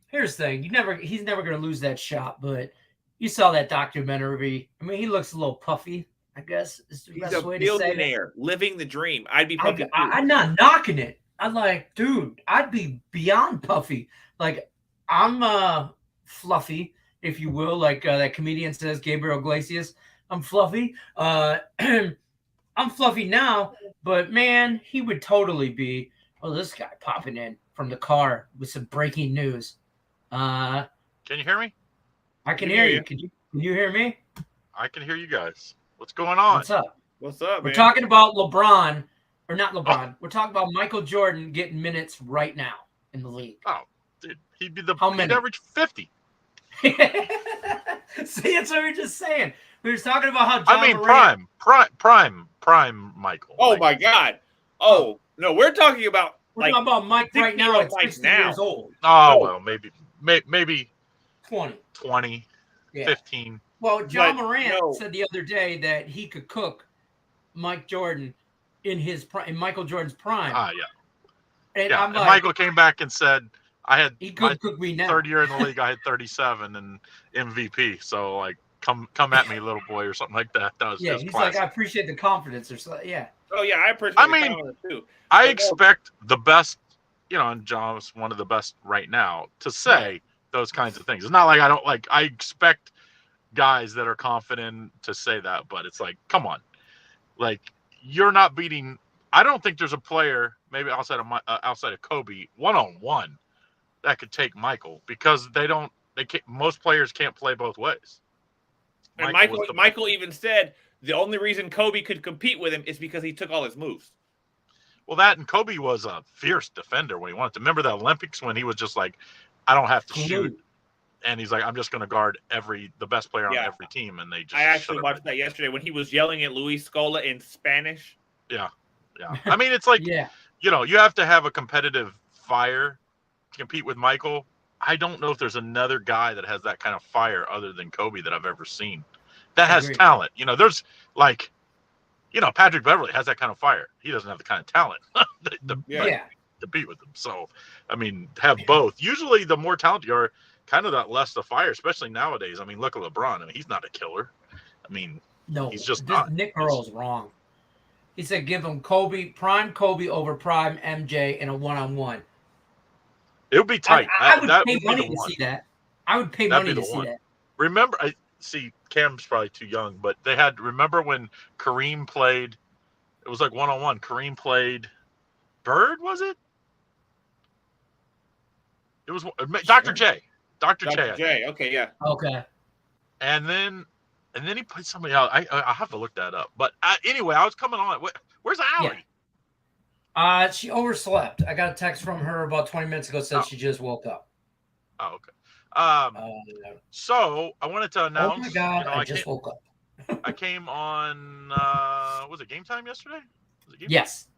Speaker 1: here's the thing. He's never gonna lose that shot, but you saw that documentary. I mean, he looks a little puffy, I guess is the best way to say it.
Speaker 2: He's a billionaire living the dream. I'd be puffy too.
Speaker 1: I'm not knocking it. I'm like, dude, I'd be beyond puffy. Like, I'm fluffy, if you will, like that comedian says, Gabriel Iglesias. I'm fluffy. I'm fluffy now, but man, he would totally be. Oh, this guy popping in from the car with some breaking news.
Speaker 3: Can you hear me?
Speaker 1: I can hear you. Can you hear me?
Speaker 3: I can hear you guys. What's going on?
Speaker 1: What's up?
Speaker 2: What's up,
Speaker 1: We're
Speaker 2: man?
Speaker 1: talking about LeBron, or not LeBron. We're talking about Michael Jordan getting minutes right now in the league.
Speaker 3: Oh, dude, he'd average 50.
Speaker 1: See, that's what we were just saying. We were talking about how John
Speaker 3: Morant, prime Michael.
Speaker 2: Oh my God. Oh no, we're talking about
Speaker 1: talking about Mike right now at 60 years old.
Speaker 3: Oh well, maybe
Speaker 1: 20,
Speaker 3: yeah. 15.
Speaker 1: Well, John Morant said the other day that he could cook Mike Jordan in Michael Jordan's prime.
Speaker 3: Yeah.
Speaker 1: And
Speaker 3: and Michael came back and said,
Speaker 1: he could cook me now.
Speaker 3: Third year in the league, I had 37 and MVP. So like, come at me, little boy, or something like that. That was
Speaker 1: he's
Speaker 3: classic.
Speaker 1: like, I appreciate the confidence, or so. Yeah.
Speaker 2: Oh yeah, I appreciate. The confidence too.
Speaker 3: I expect the best, and John's one of the best right now to say those kinds of things. It's not like I expect guys that are confident to say that, but it's like, come on, like you're not beating. I don't think there's a player, maybe outside of Kobe, 1-on-1 that could take Michael, because most players can't play both ways.
Speaker 2: And Michael even said the only reason Kobe could compete with him is because he took all his moves.
Speaker 3: Well, and Kobe was a fierce defender when he wanted to. Remember the Olympics when he was just like, I don't have to shoot. And he's like, I'm just going to guard the best player on every team. And I
Speaker 2: actually watched that yesterday when he was yelling at Luis Scola in Spanish.
Speaker 3: Yeah. I mean, it's like, you have to have a competitive fire to compete with Michael. I don't know if there's another guy that has that kind of fire other than Kobe that I've ever seen that has talent. There's like, Patrick Beverly has that kind of fire. He doesn't have the kind of talent to compete with him. So, I mean, have both. Usually the more talented you are, kind of that less the fire, especially nowadays. I mean, look at LeBron. I mean, he's not a killer. I mean,
Speaker 1: no,
Speaker 3: he's just not.
Speaker 1: Nick Earl's wrong. He said give him prime Kobe over prime MJ in a 1-on-1.
Speaker 3: It would be tight.
Speaker 1: I would pay money to see that. I would pay money to see that.
Speaker 3: Remember, I see Cam's probably too young, but remember when Kareem played, it was like 1-on-1. Kareem played Bird, was it? It was Dr. J. Dr. J.
Speaker 2: Okay, yeah.
Speaker 1: Okay.
Speaker 3: And then he played somebody else. I have to look that up. But anyway, I was coming on. Where's Allie?
Speaker 1: She overslept. I got a text from her about 20 minutes ago. Said she just woke up.
Speaker 3: Oh, okay. So I wanted to announce.
Speaker 1: Oh my God! I just woke up.
Speaker 3: I came on. Was it Game Time yesterday?
Speaker 1: Yes.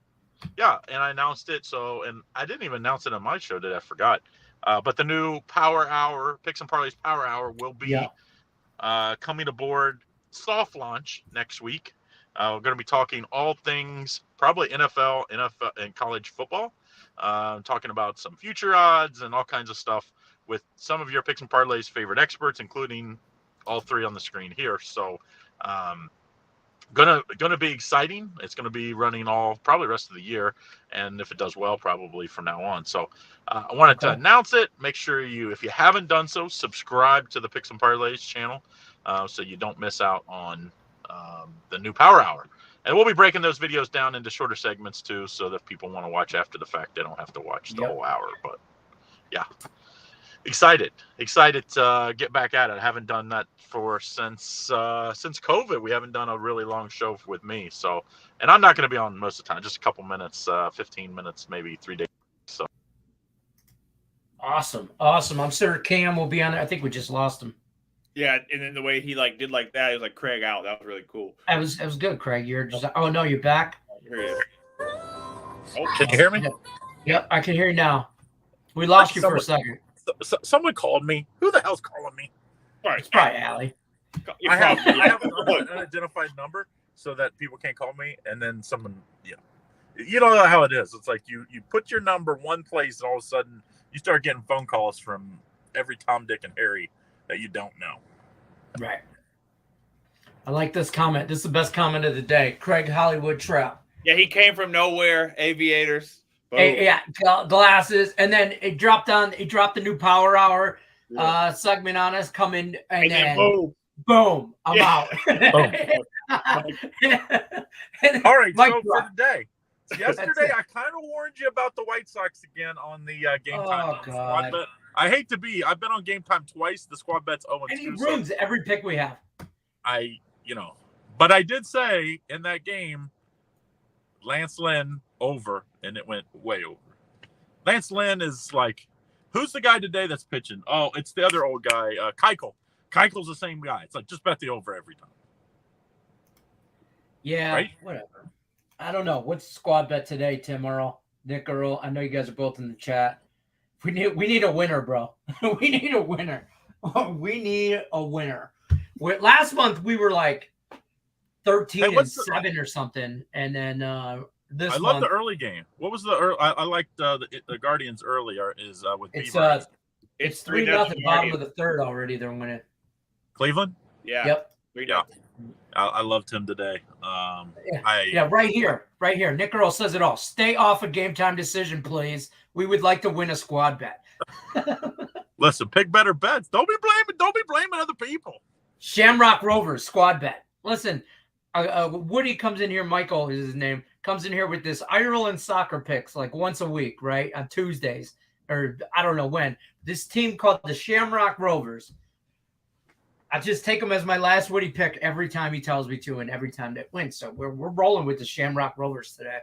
Speaker 3: Yeah, and I announced it. And I didn't even announce it on my show. I forgot. But the new Power Hour, Picks and Parlays Power Hour, will be coming aboard soft launch next week. We're going to be talking all things, probably NFL, and college football. Talking about some future odds and all kinds of stuff with some of your Picks and Parlays favorite experts, including all three on the screen here. So, gonna be exciting. It's gonna be running probably rest of the year, and if it does well, probably from now on. So I wanted to announce it. Make sure if you haven't done so, subscribe to the Picks and Parlays channel so you don't miss out on the new Power Hour. And we'll be breaking those videos down into shorter segments too, so that if people want to watch after the fact, they don't have to watch the whole hour. But yeah. Excited to get back at it. I haven't done that since COVID. We haven't done a really long show with me. So, and I'm not going to be on most of the time, just a couple minutes, 15 minutes, maybe 3 days. So.
Speaker 1: Awesome. I'm sure Cam will be on it. I think we just lost him.
Speaker 2: Yeah, and then the way he did like that, he was like Craig out. That was really cool.
Speaker 1: It was good, Craig. You're just no, you're back.
Speaker 2: Here he is.
Speaker 3: Oh, can you hear me?
Speaker 1: Yep, I can hear you now. We lost you for a second.
Speaker 3: Someone called me. Who the hell's calling me?
Speaker 2: Sorry,
Speaker 1: it's probably Allie.
Speaker 3: I have an unidentified number so that people can't call me, and then someone, you know how it is. It's like you put your number one place, and all of a sudden you start getting phone calls from every Tom, Dick, and Harry that you don't know.
Speaker 1: Right. I like this comment. This is the best comment of the day. Craig Hollywood Trout.
Speaker 2: Yeah, he came from nowhere. Aviators.
Speaker 1: Yeah, glasses, and then he dropped the new Power Hour segment on us. Coming and then boom, I'm out.
Speaker 3: All right, so for the day. Yesterday, I kind of warned you about the White Sox again on the Game Time.
Speaker 1: Oh, God.
Speaker 3: I hate to be. I've been on Game Time twice. The squad bet's 0-2.
Speaker 1: And he ruins every pick we have.
Speaker 3: But I did say in that game, Lance Lynn over, and it went way over. Lance Lynn is like, who's the guy today that's pitching? Oh, it's the other old guy, Keuchel. Keuchel's the same guy. It's like, just bet the over every time.
Speaker 1: Yeah, right? Whatever. I don't know. What's the squad bet today, Tim Earl, Nick Earl? I know you guys are both in the chat. We need a winner, bro. We need a winner. We need a winner. Last month we were like 13-7 or something, and then this. I love
Speaker 3: the early game. What was the early? I liked the Guardians earlier. Is with
Speaker 1: it's
Speaker 3: Beavers.
Speaker 1: It's 3-0 bottom of the third already. They're winning.
Speaker 3: Cleveland.
Speaker 2: Yeah.
Speaker 1: Yep.
Speaker 3: 3-0. I loved him today.
Speaker 1: Right here. Nick Earl says it all. Stay off a Game Time decision, please. We would like to win a squad bet.
Speaker 3: Listen, pick better bets. Don't be blaming other people.
Speaker 1: Shamrock Rovers squad bet. Listen, Woody comes in here. Michael is his name. Comes in here with this Ireland soccer picks like once a week, right, on Tuesdays, or I don't know when. This team called the Shamrock Rovers. I just take them as my last Woody pick every time he tells me to, and every time they win. So we're rolling with the Shamrock Rovers today.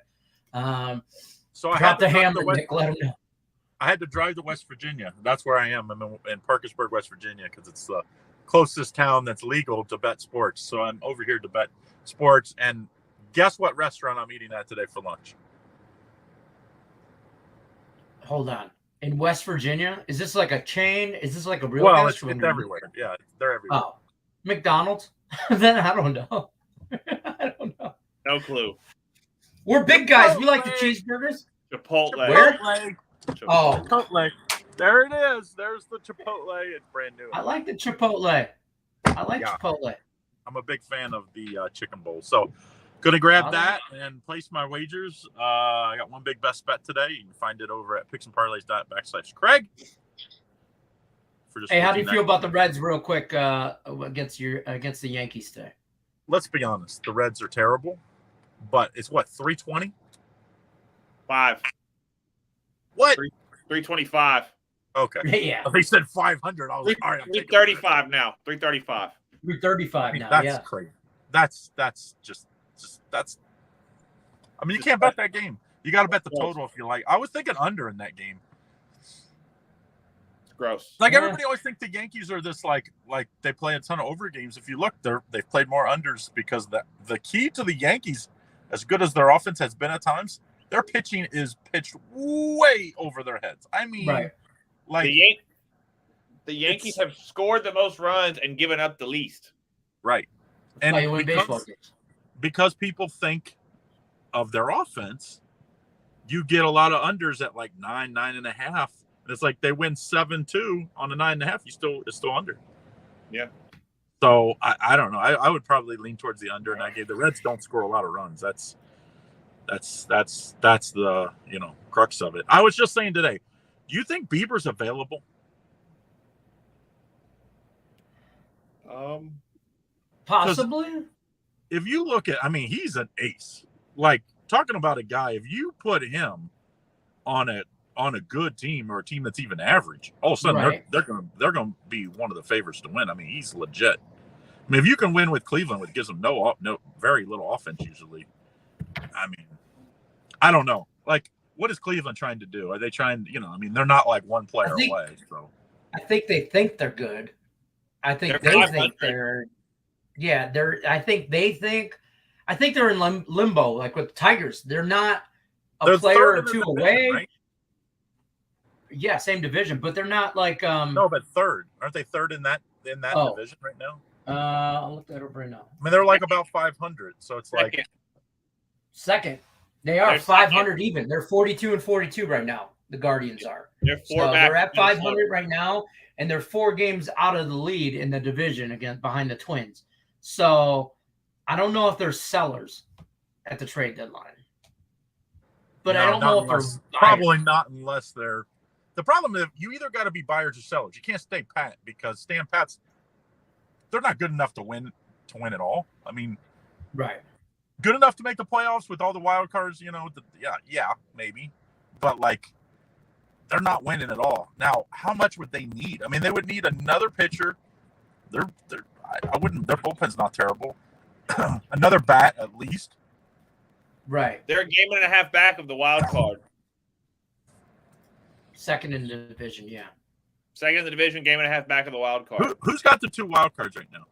Speaker 3: So I
Speaker 1: drop the hammer, Nick. Let him know.
Speaker 3: I had to drive to West Virginia. That's where I am. I'm in Parkersburg, West Virginia, because it's the closest town that's legal to bet sports. So I'm over here to bet sports. And guess what restaurant I'm eating at today for lunch?
Speaker 1: Hold on. In West Virginia? Is this like a chain? Is this like a real
Speaker 3: it's everywhere. Yeah, they're everywhere.
Speaker 1: Oh, McDonald's? Then I don't know. I don't know.
Speaker 2: No clue.
Speaker 1: We're big guys. We like the cheeseburgers.
Speaker 2: Chipotle.
Speaker 1: Where?
Speaker 3: Oh, Chipotle. There it is. There's the Chipotle. It's brand new.
Speaker 1: I like the Chipotle. Chipotle.
Speaker 3: I'm a big fan of the chicken bowl. So, going to grab that and place my wagers. I got one big best bet today. You can find it over at picksandparlays.com/Craig.
Speaker 1: Hey, how do you feel about the Reds real quick against the Yankees today?
Speaker 3: Let's be honest. The Reds are terrible. But it's what, 320?
Speaker 2: 5.
Speaker 3: What?
Speaker 2: 325.
Speaker 3: Okay.
Speaker 1: Yeah.
Speaker 3: They said 500. I was like, all right.
Speaker 2: 335 now. 335.
Speaker 1: 335 now.
Speaker 3: That's crazy. That's just. I mean, you can't bet that game. You got to bet the total if you like. I was thinking under in that game.
Speaker 2: Gross.
Speaker 3: Like everybody always think the Yankees are this like they play a ton of over games. If you look, they've played more unders because the key to the Yankees, as good as their offense has been at times, their pitching is pitched way over their heads. I mean, like
Speaker 2: the Yankees have scored the most runs and given up the least.
Speaker 3: Right.
Speaker 1: That's why you win baseball games.
Speaker 3: Because people think of their offense, you get a lot of unders at like 9.5. It's like they win 7-2 on a 9.5. It's still under.
Speaker 2: Yeah.
Speaker 3: So I don't know. I would probably lean towards the under, and I gave the Reds don't score a lot of runs. That's the crux of it. I was just saying today. Do you think Bieber's available?
Speaker 1: Possibly.
Speaker 3: If you look at, he's an ace. Like talking about a guy. If you put him on
Speaker 4: on a good team or a team that's even average, all of a sudden they're gonna be one of the favorites to win. I mean, he's legit. I mean, if you can win with Cleveland, which gives them no very little offense usually. I mean, I don't know. Like, what is Cleveland trying to do? Are they trying? I mean, they're not like one player away. So
Speaker 1: I think they think they're good. I think they think they're. Yeah, I think they're in limbo, like with the Tigers. They're not a player or two away. Right? Yeah, same division, but they're not like
Speaker 4: No, but third. Aren't they third in that division right now?
Speaker 1: I'll look that up right now.
Speaker 4: I mean, they're like about 500, so it's like
Speaker 1: second. They are 500 even. They're 42-42 right now. The Guardians are. They're at 500 right now, and they're 4 games out of the lead in the division behind the Twins. So I don't know if they're sellers at the trade deadline. But I don't know if they're
Speaker 4: probably not unless they're. The problem is you either got to be buyers or sellers. You can't stay pat because staying pat's they're not good enough to win at all. I mean,
Speaker 1: right.
Speaker 4: Good enough to make the playoffs with all the wild cards, yeah, maybe. But like they're not winning at all. Now, how much would they need? I mean, they would need another pitcher. Their bullpen's not terrible. Another bat at least.
Speaker 1: Right.
Speaker 2: They're a game and a half back of the wild card.
Speaker 1: Second in the division, yeah.
Speaker 2: Second in the division, game and a half back of the wild card.
Speaker 4: Who's got the 2 wild cards right now?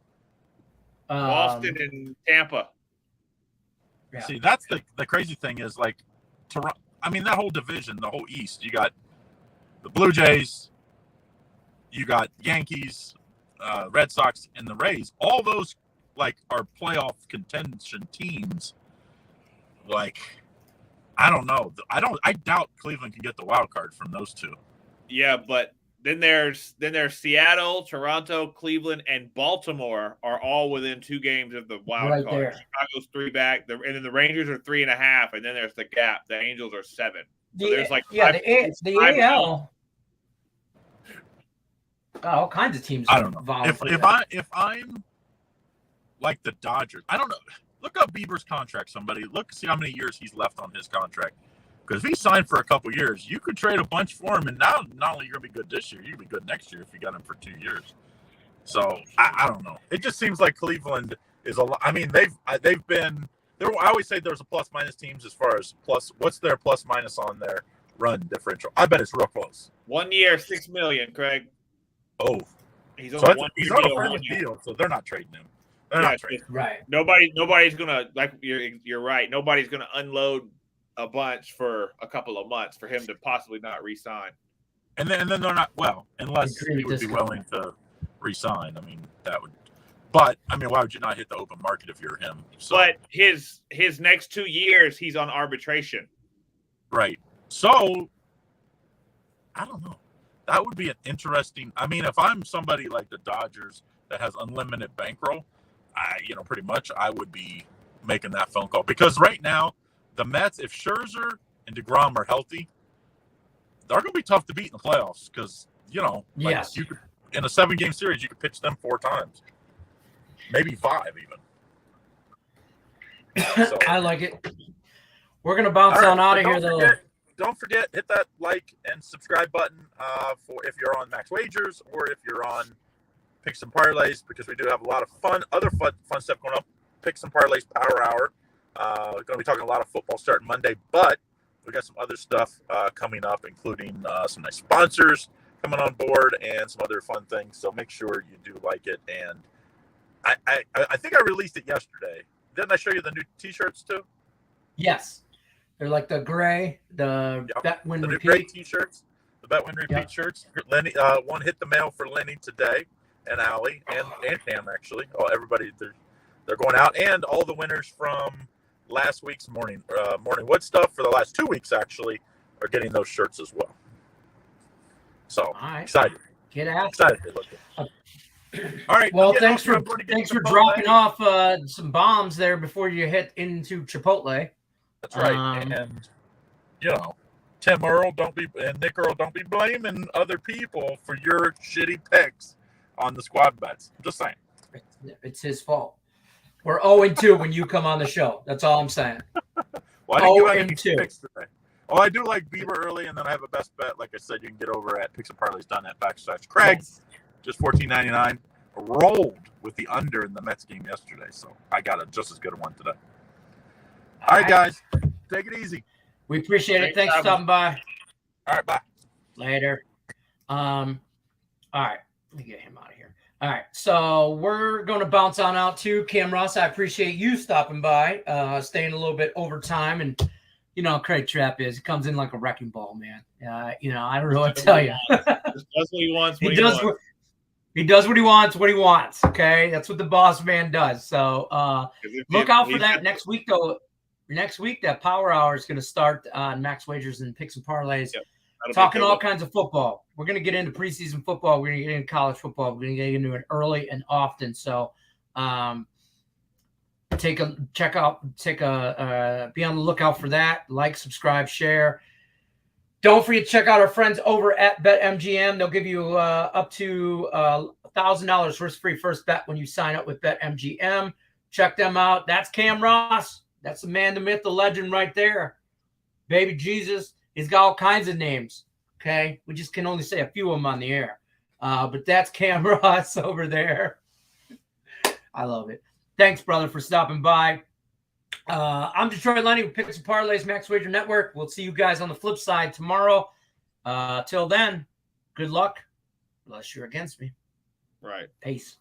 Speaker 2: Boston and Tampa.
Speaker 1: Yeah.
Speaker 4: See, that's the crazy thing is like Toronto. I mean, that whole division, the whole East. You got the Blue Jays, you got Yankees, Red Sox, and the Rays. All those like are playoff contention teams. Like, I don't know. I doubt Cleveland can get the wild card from those 2.
Speaker 2: Yeah, but then there's Seattle, Toronto, Cleveland, and Baltimore are all within 2 games of the wild card.
Speaker 1: There.
Speaker 2: Chicago's 3 back, and then the Rangers are 3.5, and then there's the gap. The Angels are 7. So there's like
Speaker 1: the AL. All kinds of teams.
Speaker 4: I don't know. If I'm like the Dodgers, I don't know. Look up Bieber's contract. Somebody see how many years he's left on his contract. Because if he signed for a couple years, you could trade a bunch for him, and now not only you're gonna be good this year, you're gonna be good next year if you got him for 2 years. So I don't know. It just seems like Cleveland is a lot. I mean, they've been there. I always say there's a plus minus teams as far as plus. What's their plus minus on their run differential? I bet it's real close.
Speaker 2: 1 year, $6 million, Craig.
Speaker 4: Oh,
Speaker 2: he's on
Speaker 4: he's on a friendly deal, so they're not trading him.
Speaker 1: Right.
Speaker 2: Nobody's gonna like. You're right. Nobody's gonna unload a bunch for a couple of months for him to possibly not re-sign.
Speaker 4: And then they're not unless he would be willing to re-sign. I mean, that would. But I mean, why would you not hit the open market if you're him? So,
Speaker 2: but his next 2 years, he's on arbitration.
Speaker 4: Right. So I don't know. That would be an interesting. I mean, if I'm somebody like the Dodgers that has unlimited bankroll, pretty much I would be making that phone call because right now the Mets, if Scherzer and DeGrom are healthy, they're going to be tough to beat in the playoffs because
Speaker 1: yes,
Speaker 4: you could in a 7-game series you could pitch them 4 times, maybe 5 even. So,
Speaker 1: I like it. We're going to bounce on out of here though.
Speaker 4: Don't forget, hit that like and subscribe button for if you're on Max Wagers or if you're on Picks and Parlays, because we do have a lot of other fun stuff going up. Picks and Parlays Power Hour. We're going to be talking a lot of football starting Monday, but we got some other stuff coming up, including some nice sponsors coming on board and some other fun things. So make sure you do like it. And I think I released it yesterday. Didn't I show you the new T-shirts too?
Speaker 1: Yes. They're like the gray, the Bet Win
Speaker 4: the
Speaker 1: Repeat.
Speaker 4: Gray T-shirts, the Bet Win Repeat shirts. Lenny, one hit the mail for Lenny today, and Allie, and Cam actually. Oh, everybody, they're going out, and all the winners from last week's morning wood stuff for the last 2 weeks actually are getting those shirts as well. So excited.
Speaker 1: Get out.
Speaker 4: Excited. All right.
Speaker 1: Well, thanks for dropping off some bombs there before you hit into Chipotle.
Speaker 4: That's right. And Tim Earl, and Nick Earl, don't be blaming other people for your shitty picks on the squad bets. I'm just saying.
Speaker 1: It's his fault. We're 0-2 when you come on the show. That's all I'm saying.
Speaker 4: Why didn't you have any picks today? Oh, I do like Beaver early, and then I have a best bet. Like I said, you can get over at picksandparlays.net/ Craig. Just $14.99. Rolled with the under in the Mets game yesterday, so I got a just as good one today. All right, guys, take it easy.
Speaker 1: We appreciate it. Thanks for stopping by.
Speaker 4: All right, bye.
Speaker 1: Later. All right, let me get him out of here. All right, so we're going to bounce on out to Cam Ross. I appreciate you stopping by, staying a little bit over time, and you know, Craig Trapp is. He comes in like a wrecking ball, man. You know, I don't know what to tell you.
Speaker 2: Just does what he wants.
Speaker 1: He does what he wants. Okay, that's what the boss man does. So look out for that next week, though. Next week, that Power Hour is going to start on Max Wagers and Picks and Parlays.
Speaker 2: Yep.
Speaker 1: Talking all kinds of football. We're going to get into preseason football. We're going to get into college football. We're going to get into it early and often. So be on the lookout for that. Like, subscribe, share. Don't forget to check out our friends over at BetMGM. They'll give you up to $1,000 risk-free first bet when you sign up with BetMGM. Check them out. That's Cam Ross. That's the man, the myth, the legend right there. Baby Jesus. He's got all kinds of names, okay? We just can only say a few of them on the air. But that's Cam Ross over there. I love it. Thanks, brother, for stopping by. I'm Detroit Lenny with Picks and Parlays, Max Wager Network. We'll see you guys on the flip side tomorrow. Till then, good luck, unless you're against me.
Speaker 2: Right.
Speaker 1: Peace.